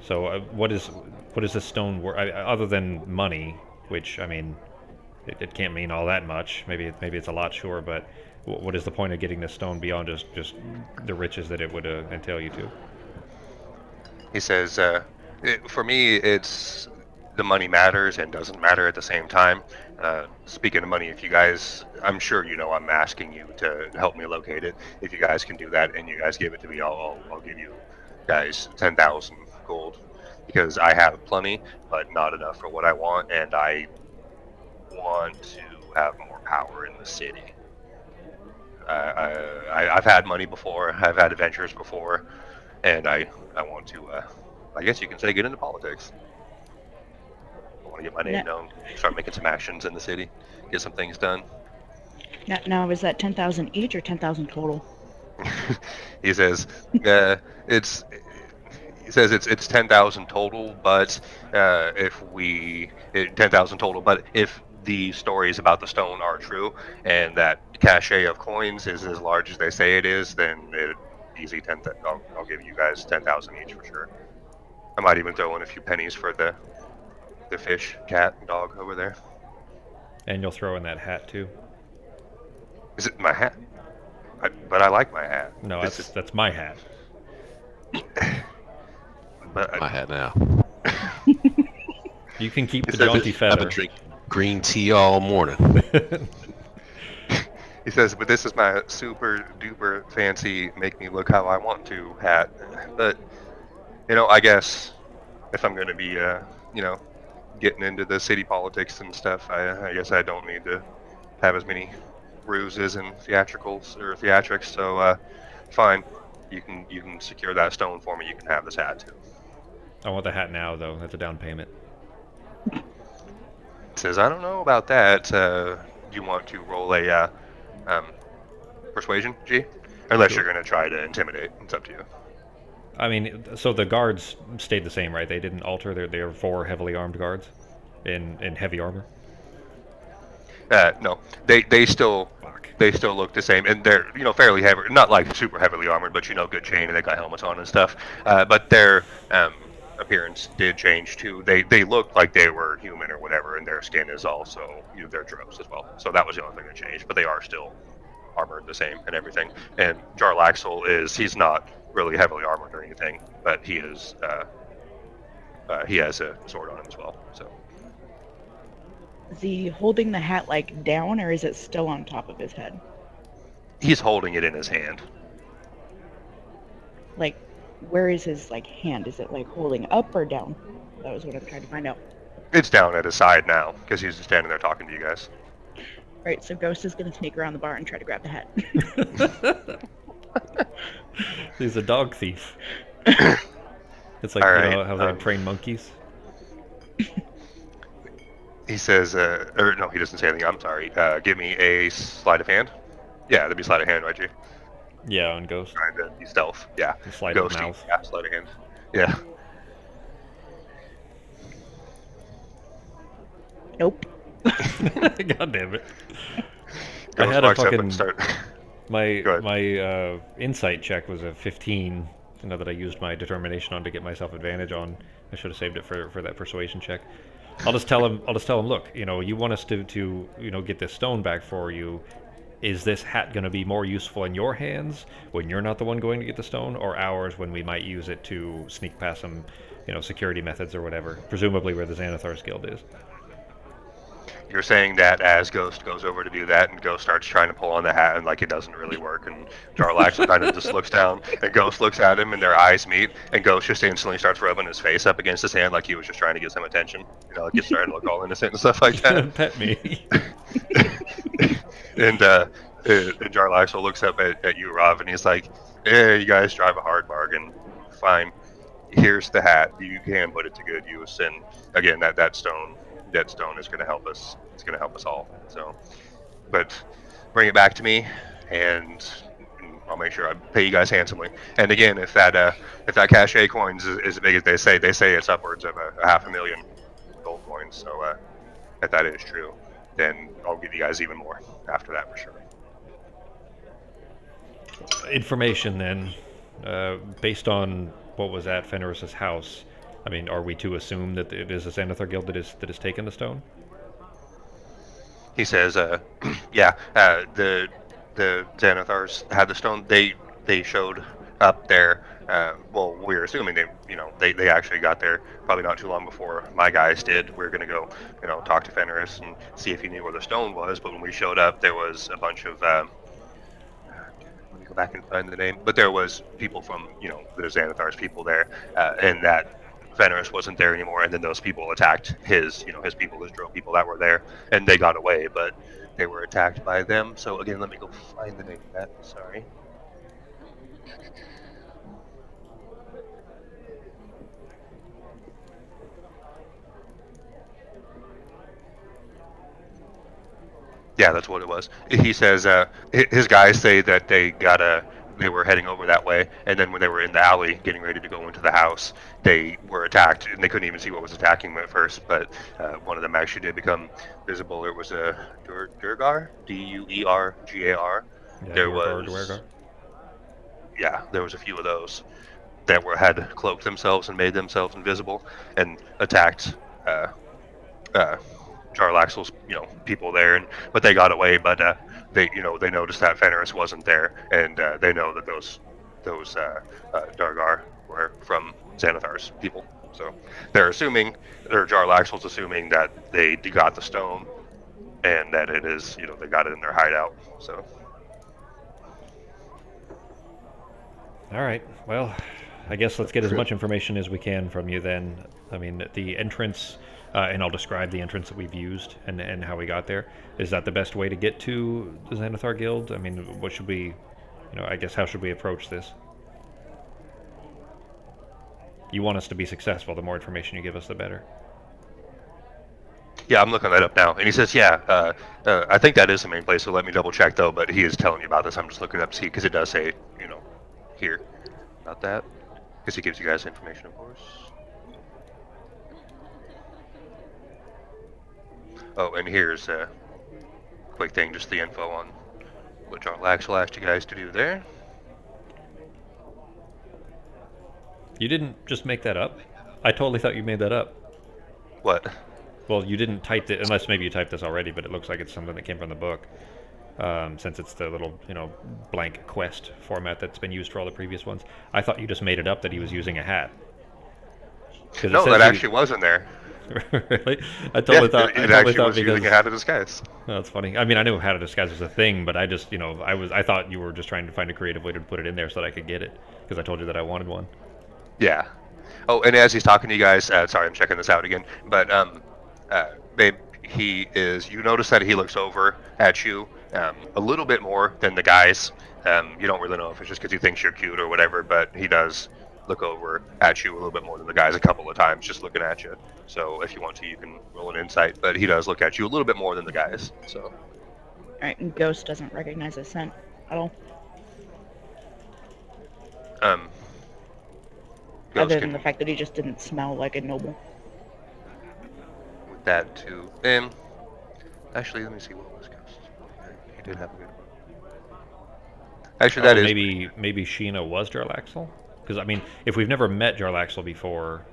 So what is this stone worth, other than money, which, I mean, it can't mean all that much. Maybe it's a lot, sure, but what is the point of getting this stone beyond just the riches that it would entail you to? he says, for me, it's the money matters and doesn't matter at the same time. Speaking of money, if you guys, I'm sure I'm asking you to help me locate it. If you guys can do that and you guys give it to me, I'll give you guys 10,000 gold because I have plenty, but not enough for what I want, and I want to have more power in the city. I've had money before, I've had adventures before, and I want to, I guess you can say, get into politics. I want to get my name known, start making some actions in the city, get some things done. Now, is that 10,000 each or 10,000 total? He says, it's. He says it's 10,000 total, but if 10,000 total, but if the stories about the stone are true and that cachet of coins is as large as they say it is, then easy 10. I'll give you guys 10,000 each for sure. I might even throw in a few pennies for the fish, cat, and dog over there. And you'll throw in that hat too. Is it my hat? But I like my hat. No, that's my hat. But My hat now. You can keep He the says jaunty it's, I've been feather. drinking green tea all morning. he says, but this is my super duper fancy, make me look how I want to hat. But I guess if I'm going to be, getting into the city politics and stuff, I guess I don't need to have as many ruses and theatrics. So fine, you can secure that stone for me. You can have this hat too. I want the hat now, though. That's a down payment. Says I don't know about that. Do you want to roll a um, persuasion, G? Unless Sure. you're going to try to intimidate, it's up to you. I mean, so the guards stayed the same, right? They didn't alter. They're 4 heavily armed guards in heavy armor. No, they still Fuck. they still look the same, and they're fairly heavy, not like super heavily armored, but good chain, and they got helmets on and stuff. But their appearance did change too. They looked like they were human or whatever, and their skin is also their drapes as well. So that was the only thing that changed. But they are still armored the same and everything. And Jarlaxle he's not really heavily armored or anything, but he is he has a sword on him as well. So Is he holding the hat like down, or is it still on top of his head? he's holding it in his hand. Like, where is his like hand? Is it like holding up or down? That was what I'm trying to find out. It's down at his side now because he's just standing there talking to you guys. Right, so Ghost is gonna sneak around the bar and try to grab the hat. He's a dog thief. It's like All right, how they train monkeys. He says, or no, he doesn't say anything. I'm sorry. Give me a sleight of hand. Yeah, that'd be sleight of hand, right, G? Yeah, on Ghost. Trying to be stealth. Yeah. And slide of Ghosty. mouth. Yeah, sleight of hand. Yeah. Nope. God damn it! I Ghost had a walks up fucking and start. my Go ahead. my insight check was a 15. That I used my determination on to get myself advantage on. I should have saved it for that persuasion check. I'll just tell him. Look, you want us to get this stone back for you. Is this hat going to be more useful in your hands when you're not the one going to get the stone, or ours when we might use it to sneak past some, security methods or whatever? Presumably where the Xanathar's Guild is. You're saying that as Ghost goes over to do that, and Ghost starts trying to pull on the hat, and like it doesn't really work, and Jarlaxle kind of just looks down, and Ghost looks at him, and their eyes meet, and Ghost just instantly starts rubbing his face up against his hand like he was just trying to get some attention. Like he's starting to look all innocent and stuff like that. Pet me. And Jarlaxle looks up at you, Rob, and he's like, you guys drive a hard bargain. Fine. Here's the hat. You can put it to good use. And again, that stone is going to help us. It's going to help us all. So, but bring it back to me, and I'll make sure I pay you guys handsomely. And again, if that cachet coins is as big as they say it's upwards of a 500,000 gold coins. So if that is true, then I'll give you guys even more after that for sure. Information then, based on what was at Fenris's house. I mean, are we to assume that it is the Xanathar Guild that is taking the stone? He says, yeah, the Xanathars had the stone. They showed up there. Well, we're assuming they actually got there probably not too long before my guys did. We are gonna go talk to Fenris and see if he knew where the stone was. But when we showed up, there was a bunch of let me go back and find the name. But there was people from the Xanathar's people there, and that Fenris wasn't there anymore, and then those people attacked his people, his drill people that were there, and they got away, but they were attacked by them. So again, let me go find the name of that. Sorry. Yeah, that's what it was. He says his guys say that they were heading over that way, and then when they were in the alley getting ready to go into the house, they were attacked, and they couldn't even see what was attacking them at first. But one of them actually did become visible. It was a Durgar, Duergar. Yeah, There Duergar, was Duergar. Yeah, there was a few of those that had cloaked themselves and made themselves invisible and attacked uh, Jarlaxle's people there, but they got away. But they noticed that Fenris wasn't there, and they know that those Dargar were from Xanathar's people. So they're assuming, or Jarlaxle's assuming that they got the stone, and that it is, they got it in their hideout. So. All right. Well, I guess let's get as much information as we can from you then. I mean, the entrance, and I'll describe the entrance that we've used and how we got there. Is that the best way to get to the Xanathar Guild? I mean, what should we, I guess how should we approach this? You want us to be successful. The more information you give us, the better. Yeah, I'm looking that up now. And he says, yeah, I think that is the main place, so let me double check, though. But he is telling you about this. I'm just looking it up to see, because it does say, here about that. Because he gives you guys information, of course. Oh, and here's a quick thing, just the info on what Jarlaxle asked you guys to do there. You didn't just make that up? I totally thought you made that up. What? Well, you didn't type it, unless maybe you typed this already, but it looks like it's something that came from the book. Since it's the little, blank quest format that's been used for all the previous ones. I thought you just made it up that he was using a hat. No, that actually was in there. Really? I totally thought it actually was using a hat of disguise. Oh, that's funny. I mean, I knew hat of disguise was a thing, but I just, I thought you were just trying to find a creative way to put it in there so that I could get it, because I told you that I wanted one. Yeah. Oh, and as he's talking to you guys, sorry, I'm checking this out again, but babe, you notice that he looks over at you a little bit more than the guys. You don't really know if it's just because he thinks you're cute or whatever, but he does look over at you a little bit more than the guys a couple of times, just looking at you. So if you want to, you can roll an insight, but he does look at you a little bit more than the guys. So. All right, and Ghost doesn't recognize his scent at all. Other than the fact that he just didn't smell like a noble. With that too. Actually, let me see what was Ghost. He did have a good one. Actually, that is maybe Sheena was Jarlaxle? Because I mean, if we've never met Jarlaxle before,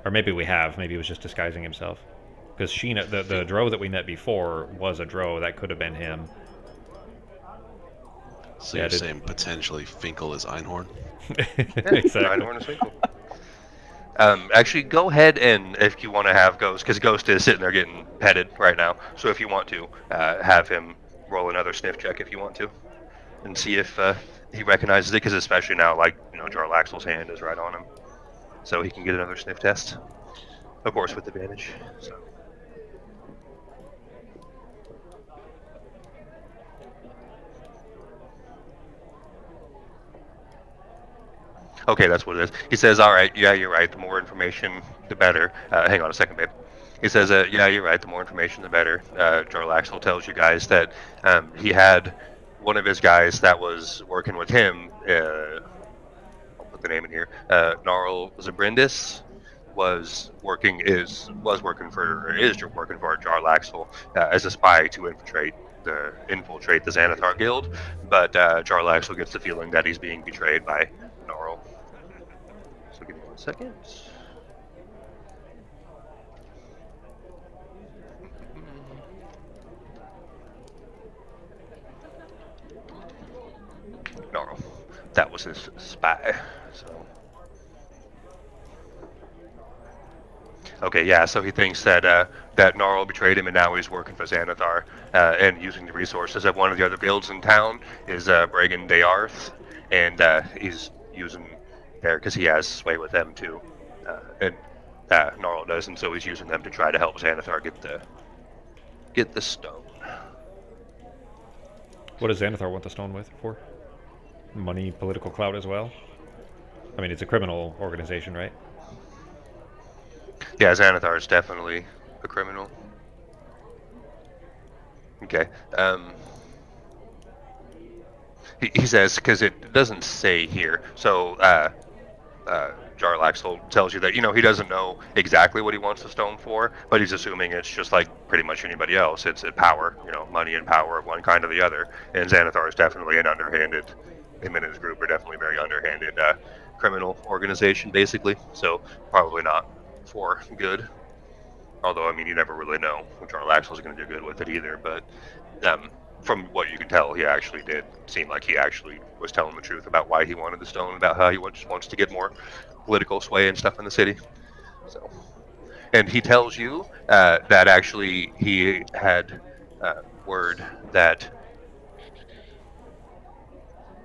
or maybe we have, maybe he was just disguising himself. Because Sheena, the drow that we met before was a drow. That could have been him. So you're saying potentially Finkel is Einhorn? Exactly. Einhorn is Finkel. Actually, go ahead and if you want to have Ghost, because Ghost is sitting there getting petted right now. So if you want to, have him roll another sniff check if you want to, and see if he recognizes it. Because especially now, like Jarlaxle's hand is right on him, so he can get another sniff test. Of course, with advantage. So. Okay, that's what it is. He says, all right, yeah, you're right. The more information, the better. Hang on a second, babe. He says, yeah, you're right. The more information, the better. Jarlaxle tells you guys that he had one of his guys that was working with him. I'll put the name in here. Gnarl Zabrindis is working for Jarlaxle as a spy to infiltrate the Xanathar Guild, but Jarlaxle gets the feeling that he's being betrayed by Gnarl. So give me 1 second. Gnarl. That was his spy. So. Okay, yeah. So he thinks that that Gnarl betrayed him, and now he's working for Xanathar and using the resources of one of the other guilds in town is Bragan Dayarth, and he's using there because he has sway with them too, and Gnarl does, and so he's using them to try to help Xanathar get the stone. What does Xanathar want the stone for? Money, political clout as well? I mean, it's a criminal organization, right? Yeah, Xanathar is definitely a criminal. Okay. He says, because it doesn't say here, so Jarlaxle tells you that, he doesn't know exactly what he wants the stone for, but he's assuming it's just like pretty much anybody else. It's power, money and power of one kind or the other. And Xanathar is definitely an underhanded, him and his group are definitely very underhanded criminal organization, basically. So probably not for good. Although, I mean, you never really know what Jarlaxle is going to do good with it either. But from what you can tell, he actually did seem like he actually was telling the truth about why he wanted the stone, about how he wants to get more political sway and stuff in the city. So, and he tells you that actually he had word that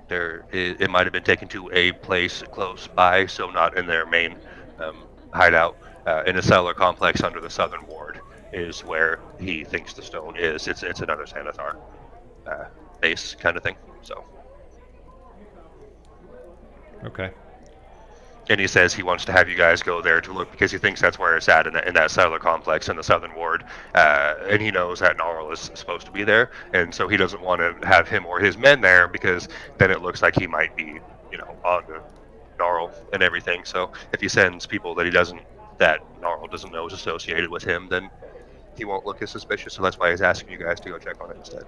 it might have been taken to a place close by, so not in their main hideout. In a cellar complex under the southern ward is where he thinks the stone is. It's another Xanathar base kind of thing. So, Okay. and he says he wants to have you guys go there to look because he thinks that's where it's at in that cellar complex in the southern ward. And he knows that Gnarl is supposed to be there, and so he doesn't want to have him or his men there because then it looks like he might be, on the Gnarl and everything. So if he sends people that Gnarl doesn't know is associated with him, then he won't look as suspicious. So that's why he's asking you guys to go check on it instead.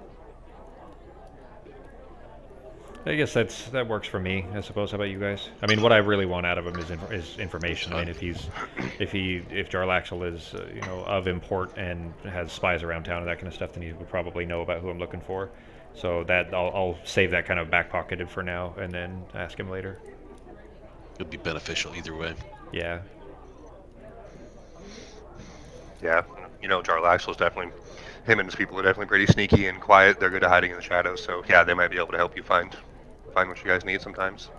I guess that works for me, I suppose. How about you guys? I mean, what I really want out of him is information. I mean, if Jarlaxle is of import and has spies around town and that kind of stuff, then he would probably know about who I'm looking for. So that I'll save that kind of back pocketed for now, and then ask him later. It'll be beneficial either way. Yeah. Yeah, Jarlaxle's definitely, him and his people are definitely pretty sneaky and quiet. They're good at hiding in the shadows. So yeah, they might be able to help you find what you guys need sometimes.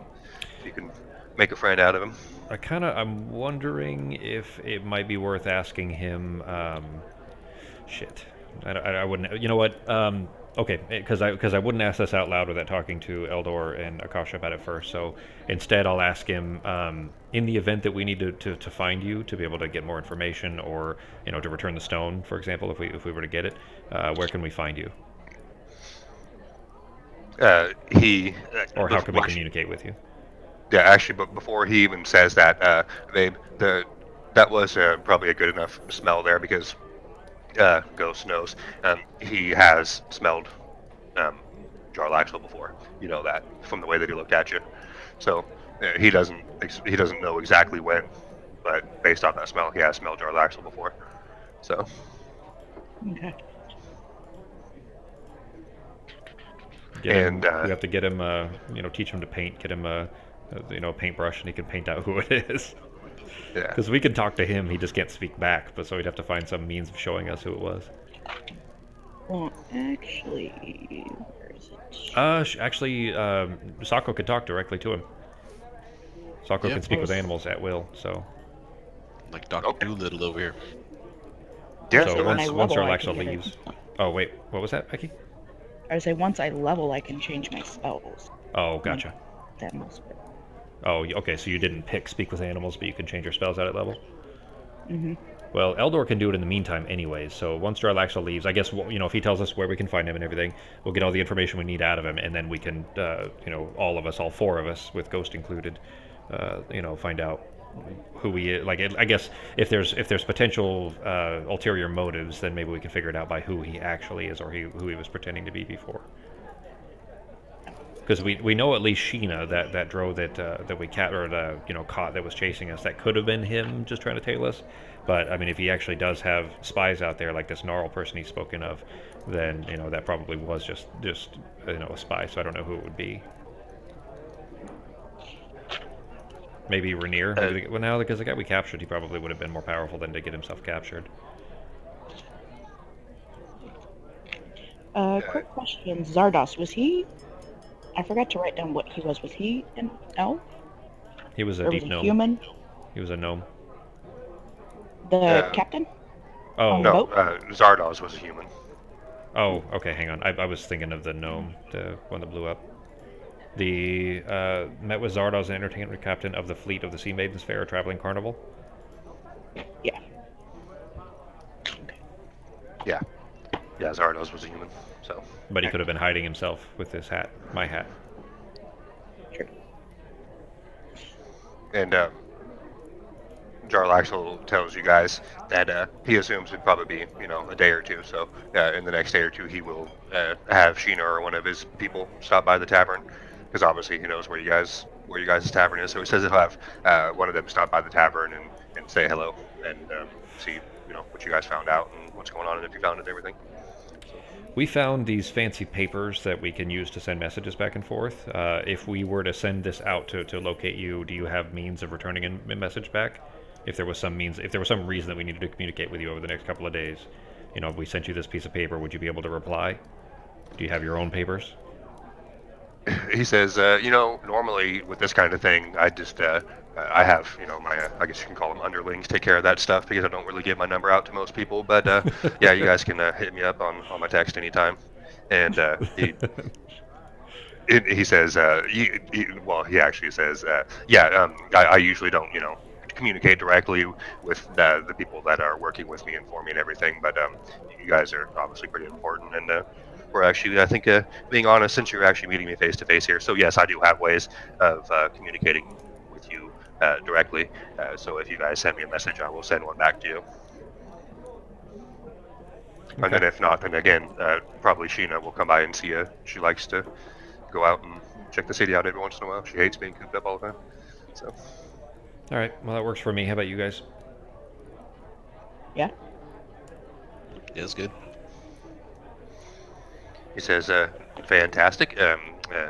If you can make a friend out of him. I'm wondering if it might be worth asking him. Shit, I wouldn't. You know what? Okay, because I wouldn't ask this out loud without talking to Eldor and Akasha about it first. So instead, I'll ask him in the event that we need to find you to be able to get more information, or to return the stone, for example, if we were to get it. Where can we find you? Or how can we communicate with you? Yeah, actually, but before he even says that, babe, that was probably a good enough smell there because Ghost knows he has smelled Jarlaxle before. You know that from the way that he looked at you. So he doesn't know exactly when, but based off that smell, he has smelled Jarlaxle before. So. Okay. We have to get him, teach him to paint. Get him a paintbrush, and he can paint out who it is. Yeah. Because we can talk to him, he just can't speak back. But so we'd have to find some means of showing us who it was. Well, actually, where is it? Sako could talk directly to him. Sako Yeah, can speak with animals at will. So. Like Dr. Doolittle over here. Yeah. So once level, Jarlaxle leaves. Oh wait, what was that, Becky? I would say once I level, I can change my spells. Oh, gotcha. That must be. Oh, okay. So you didn't pick speak with animals, but you can change your spells out at level. Mm-hmm. Well, Eldor can do it in the meantime, anyways. So once Jarlaxle leaves, I guess if he tells us where we can find him and everything, we'll get all the information we need out of him, and then we can, all four of us, with Ghost included, find out who he is. Like, I guess if there's potential ulterior motives, then maybe we can figure it out by who he actually is, or who he was pretending to be before. Because we know at least Sheena, that drow that we caught that was chasing us, that could have been him just trying to tail us. But I mean, if he actually does have spies out there, like this Gnarl person he's spoken of, then that probably was just a spy. So I don't know who it would be. Maybe Rainier. Because the guy we captured, he probably would have been more powerful than to get himself captured. Quick question. Zardos, was he... I forgot to write down what he was. Was he an elf? He was a deep gnome. Human? He was a gnome. The captain? Oh. No, Zardoz was a human. Oh, okay, hang on. I was thinking of the gnome, the one that blew up. The met with Zardoz, an entertainment captain of the fleet of the Sea Maidens Fair, a traveling carnival. Yeah. Yeah. Yeah, Zardoz was a human. So. But he could have been hiding himself with his hat, my hat. True. And Jarlaxle tells you guys that he assumes it'd probably be, a day or two. So in the next day or two, he will have Sheena or one of his people stop by the tavern, because obviously he knows where you guys' tavern is. So he says he'll have one of them stop by the tavern and say hello and see, what you guys found out and what's going on and if you found it and everything. We found these fancy papers that we can use to send messages back and forth. If we were to send this out to locate you, do you have means of returning a message back? If there was some reason that we needed to communicate with you over the next couple of days, if we sent you this piece of paper, would you be able to reply? Do you have your own papers? He says, normally with this kind of thing, I have, my, I guess you can call them underlings take care of that stuff because I don't really give my number out to most people. But yeah, you guys can hit me up on my text anytime. And he says, well, he actually says, yeah, I usually don't, communicate directly with the people that are working with me and for me and everything. But you guys are obviously pretty important, and we're actually, I think, being honest, since you're actually meeting me face to face here. So yes, I do have ways of communicating with you directly. So if you guys send me a message, I will send one back to you. Okay. And then if not, then again, probably Sheena will come by and see you. She likes to go out and check the city out every once in a while. She hates being cooped up all the time. So. All right. Well, that works for me. How about you guys? Yeah. Yeah, it's good. He says, fantastic.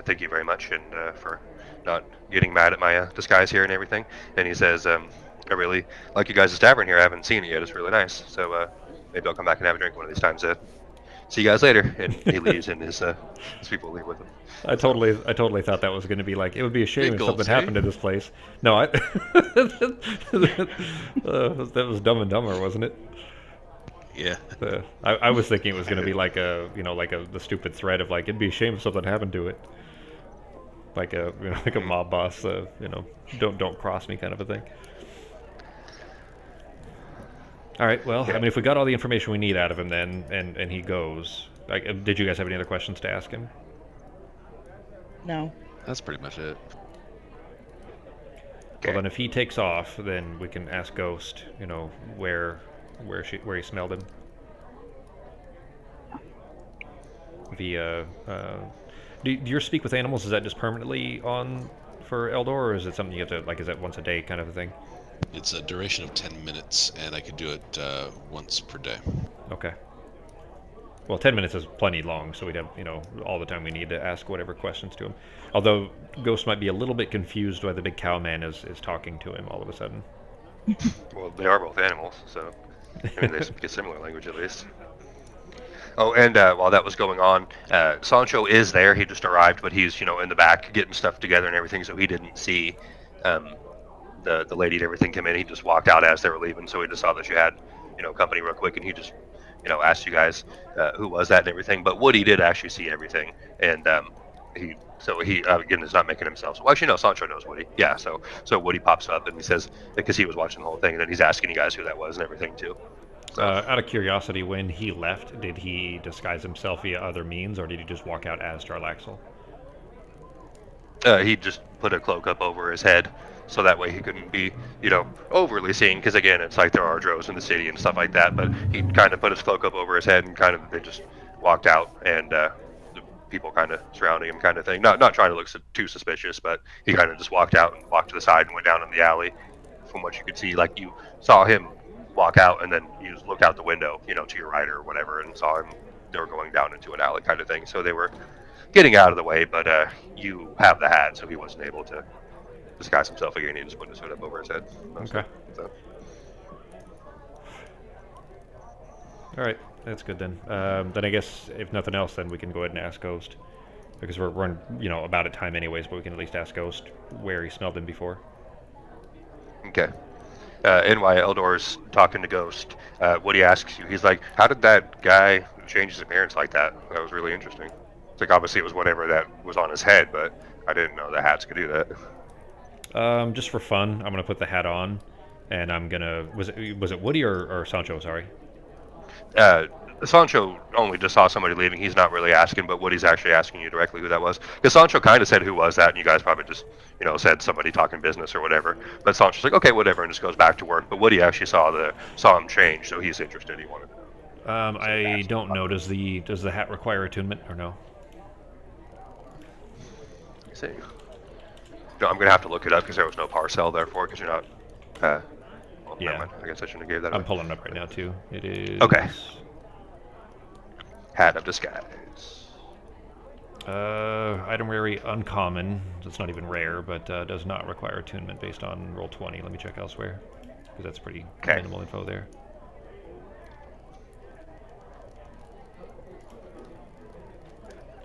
Thank you very much and for not getting mad at my disguise here and everything. And he says, I really like you guys' tavern here. I haven't seen it yet. It's really nice. So maybe I'll come back and have a drink one of these times. See you guys later. And he leaves, and his people leave with him. I totally thought that was going to be like, it would be a shame if something Giggles, eh? happened to this place. No, that was Dumb and Dumber, wasn't it? Yeah. I was thinking it was going to be like the stupid threat of like, it'd be a shame if something happened to it. Like a mob boss, don't cross me kind of a thing. All right, well, I mean, if we got all the information we need out of him then, and he goes, like, did you guys have any other questions to ask him? No. That's pretty much it. Well, then if he takes off, then we can ask Ghost, where he smelled him. Do your speak with animals, is that just permanently on for Eldor, or is it something you have to, like, is that once a day kind of a thing? It's a duration of 10 minutes, and I can do it once per day. Okay. Well, 10 minutes is plenty long, so we'd have, all the time we need to ask whatever questions to him. Although Ghost might be a little bit confused why the big cow man is talking to him all of a sudden. Well, they are both animals, so I mean, they speak a similar language at least. Oh, and while that was going on, Sancho is there. He just arrived, but he's in the back getting stuff together and everything, so he didn't see the lady and everything come in. He just walked out as they were leaving, so he just saw that you had company real quick, and he just asked you guys who was that and everything. But Woody did actually see everything, and he again is not making himself. Well, actually, no, Sancho knows Woody. Yeah, so Woody pops up and he says, because he was watching the whole thing, and then he's asking you guys who that was and everything too. So, out of curiosity, when he left, did he disguise himself via other means, or did he just walk out as Jarlaxle? he just put a cloak up over his head, so that way he couldn't be, overly seen. Because again, it's like there are drows in the city and stuff like that. But he kind of put his cloak up over his head and kind of they just walked out, and the people kind of surrounding him, kind of thing. Not trying to look too suspicious, but he kind of just walked out and walked to the side and went down in the alley. From what you could see, like you saw him walk out, and then you just look out the window, to your right or whatever, and saw him. They were going down into an alley, kind of thing. So they were getting out of the way, but you have the hat, so he wasn't able to disguise himself again. He just put his hood up over his head. Okay. So. All right, that's good then. Then I guess if nothing else, then we can go ahead and ask Ghost, because we're about at time anyways. But we can at least ask Ghost where he smelled him before. Okay. And while Eldor's talking to Ghost, Woody asks you, he's like, how did that guy change his appearance like that? That was really interesting. It's like, obviously it was whatever that was on his head, but I didn't know the hats could do that. Just for fun, I'm gonna put the hat on, and I'm gonna. Was it Woody or Sancho? Sorry. Sancho only just saw somebody leaving. He's not really asking, but Woody's actually asking you directly who that was. Because Sancho kind of said who was that, and you guys probably just, said somebody talking business or whatever. But Sancho's like, okay, whatever, and just goes back to work. But Woody actually saw him change, so he's interested. He wanted to know. I don't know. Does the hat require attunement or no? Let's see. No, I'm gonna have to look it up because there was no parcel therefore, because you're not. Well, Yeah. never mind. I guess I shouldn't have gave that. I'm away. pulling it up right now too. It is. Okay. Hat of disguise. Item rare uncommon. It's not even rare, but does not require attunement based on roll 20. Let me check elsewhere. because that's pretty Okay. minimal info there.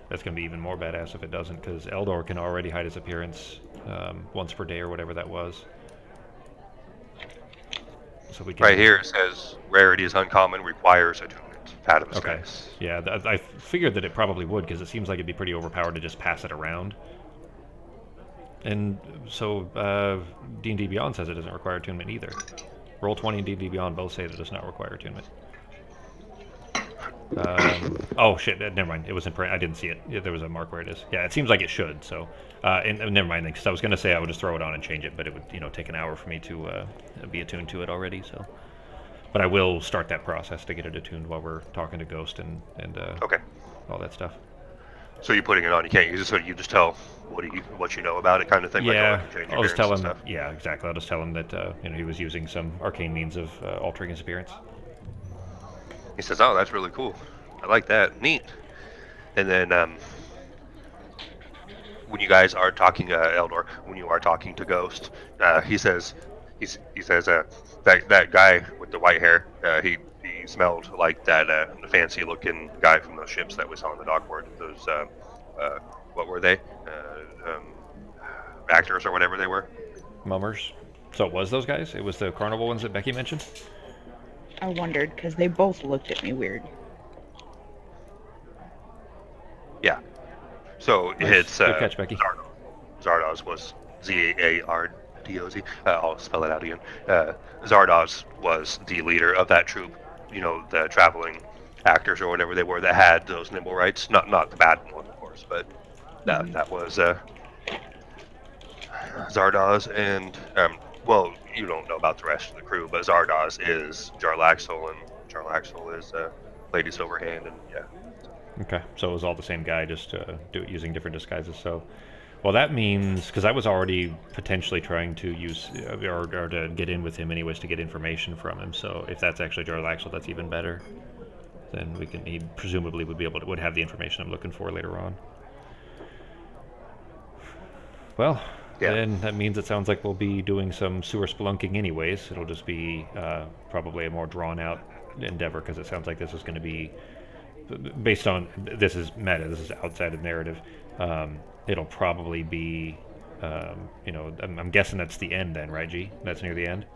That's going to be even more badass if it doesn't, because Eldor can already hide his appearance once per day or whatever that was. So we can Right here it says rarity is uncommon, requires attunement. Fathom's Okay. Guess. Yeah, I figured that it probably would, because it seems like it'd be pretty overpowered to just pass it around. And so D&D Beyond says it doesn't require attunement either. Roll20 and D&D Beyond both say that it does not require attunement. Oh shit! Never mind. It was in print. I didn't see it. Yeah, there was a mark where it is. Yeah, it seems like it should. So, and never mind. Because I was gonna say I would just throw it on and change it, but it would take an hour for me to be attuned to it already. So, but I will start that process to get it attuned while we're talking to Ghost and Okay. all that stuff. So you're putting it on. You can't use it. So you just tell what you know about it, kind of thing. Yeah, Like, oh, I can change I'll just tell him. appearance and stuff. Yeah, exactly. I'll just tell him that he was using some arcane means of altering his appearance. He says, "Oh, that's really cool. I like that. Neat." And then when you guys are talking, Eldor, when you are talking to Ghost, he says, that guy with the white hair, he smelled like that fancy looking guy from those ships that we saw on the dockboard. Those what were they? Actors or whatever they were. Mummers. So it was those guys? It was the carnival ones that Becky mentioned? I wondered because they both looked at me weird. Yeah. So Nice. it's Good catch, Becky. Zardoz was Zardoz. I'll spell it out again. Zardoz was the leader of that troop. The traveling actors or whatever they were that had those nimble rights. Not the bad one, of course, but that was Zardoz. And well, you don't know about the rest of the crew, but Zardoz is Jarlaxle, and Jarlaxle is Lady Silverhand, and yeah. Okay, so it was all the same guy, just using different disguises. So, well, that means because I was already potentially trying to use or to get in with him anyways to get information from him. So if that's actually Jarlaxle, that's even better. Then he presumably would have the information I'm looking for later on. Well, Yeah. then that means it sounds like we'll be doing some sewer spelunking anyways. It'll just be probably a more drawn out endeavor because it sounds like this is going to be based on this is meta. This is outside of narrative. It'll probably be, I'm guessing that's the end then, right, G? That's near the end.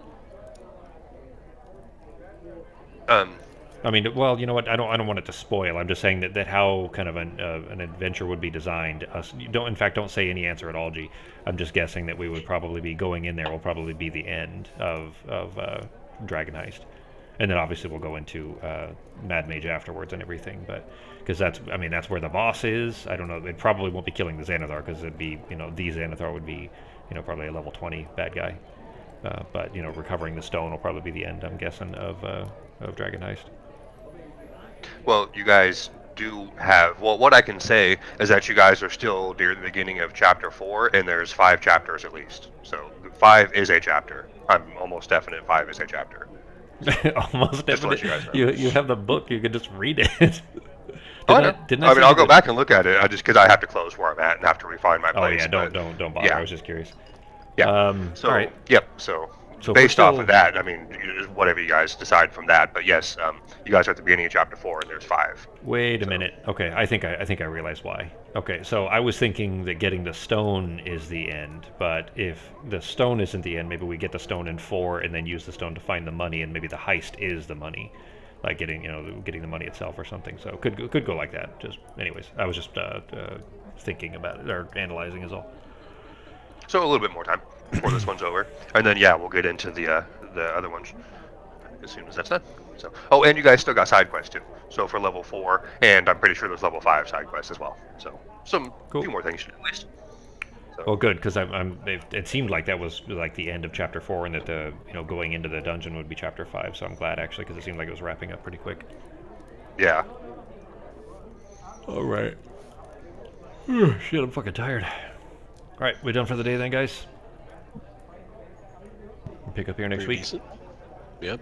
I mean, well, you know what? I don't want it to spoil. I'm just saying that how kind of an adventure would be designed. Don't say any answer at all, G. I'm just guessing that we would probably be going in there. Will probably be the end of Dragon Heist, and then obviously we'll go into Mad Mage afterwards and everything. But because that's where the boss is. I don't know. It probably won't be killing the Xanathar because it'd be the Xanathar would be probably a level 20 bad guy. But recovering the stone will probably be the end. I'm guessing of Dragon Heist. Well, you guys do have. Well, what I can say is that you guys are still near the beginning of chapter 4, and there's 5 chapters at least. So 5 is a chapter. I'm almost definite 5 is a chapter. Almost definite. You have the book. You can just read it. I'll go back and look at it. Because I have to close where I'm at and have to refine my place. Oh yeah, don't bother. Yeah. I was just curious. Yeah. All right. Yep. So based off of that, whatever you guys decide from that. But yes, you guys are at the beginning of chapter 4, and there's 5. Wait a minute. Okay, I think I realize why. Okay, so I was thinking that getting the stone is the end, but if the stone isn't the end, maybe we get the stone in 4 and then use the stone to find the money, and maybe the heist is the money, like getting the money itself or something. So could go like that. Just anyways, I was just thinking about it or analyzing is all. So a little bit more time before this one's over, and then we'll get into the other ones as soon as that's done. So and you guys still got side quests too. So for level 4, and I'm pretty sure there's level 5 side quests as well. So few more things to do at least. So. Well, good because it seemed like that was like the end of chapter 4, and that the going into the dungeon would be chapter 5. So I'm glad actually because it seemed like it was wrapping up pretty quick. Yeah. All right. Shit, I'm fucking tired. All right, we done for the day then, guys? We'll pick up here next week. Decent. Yep.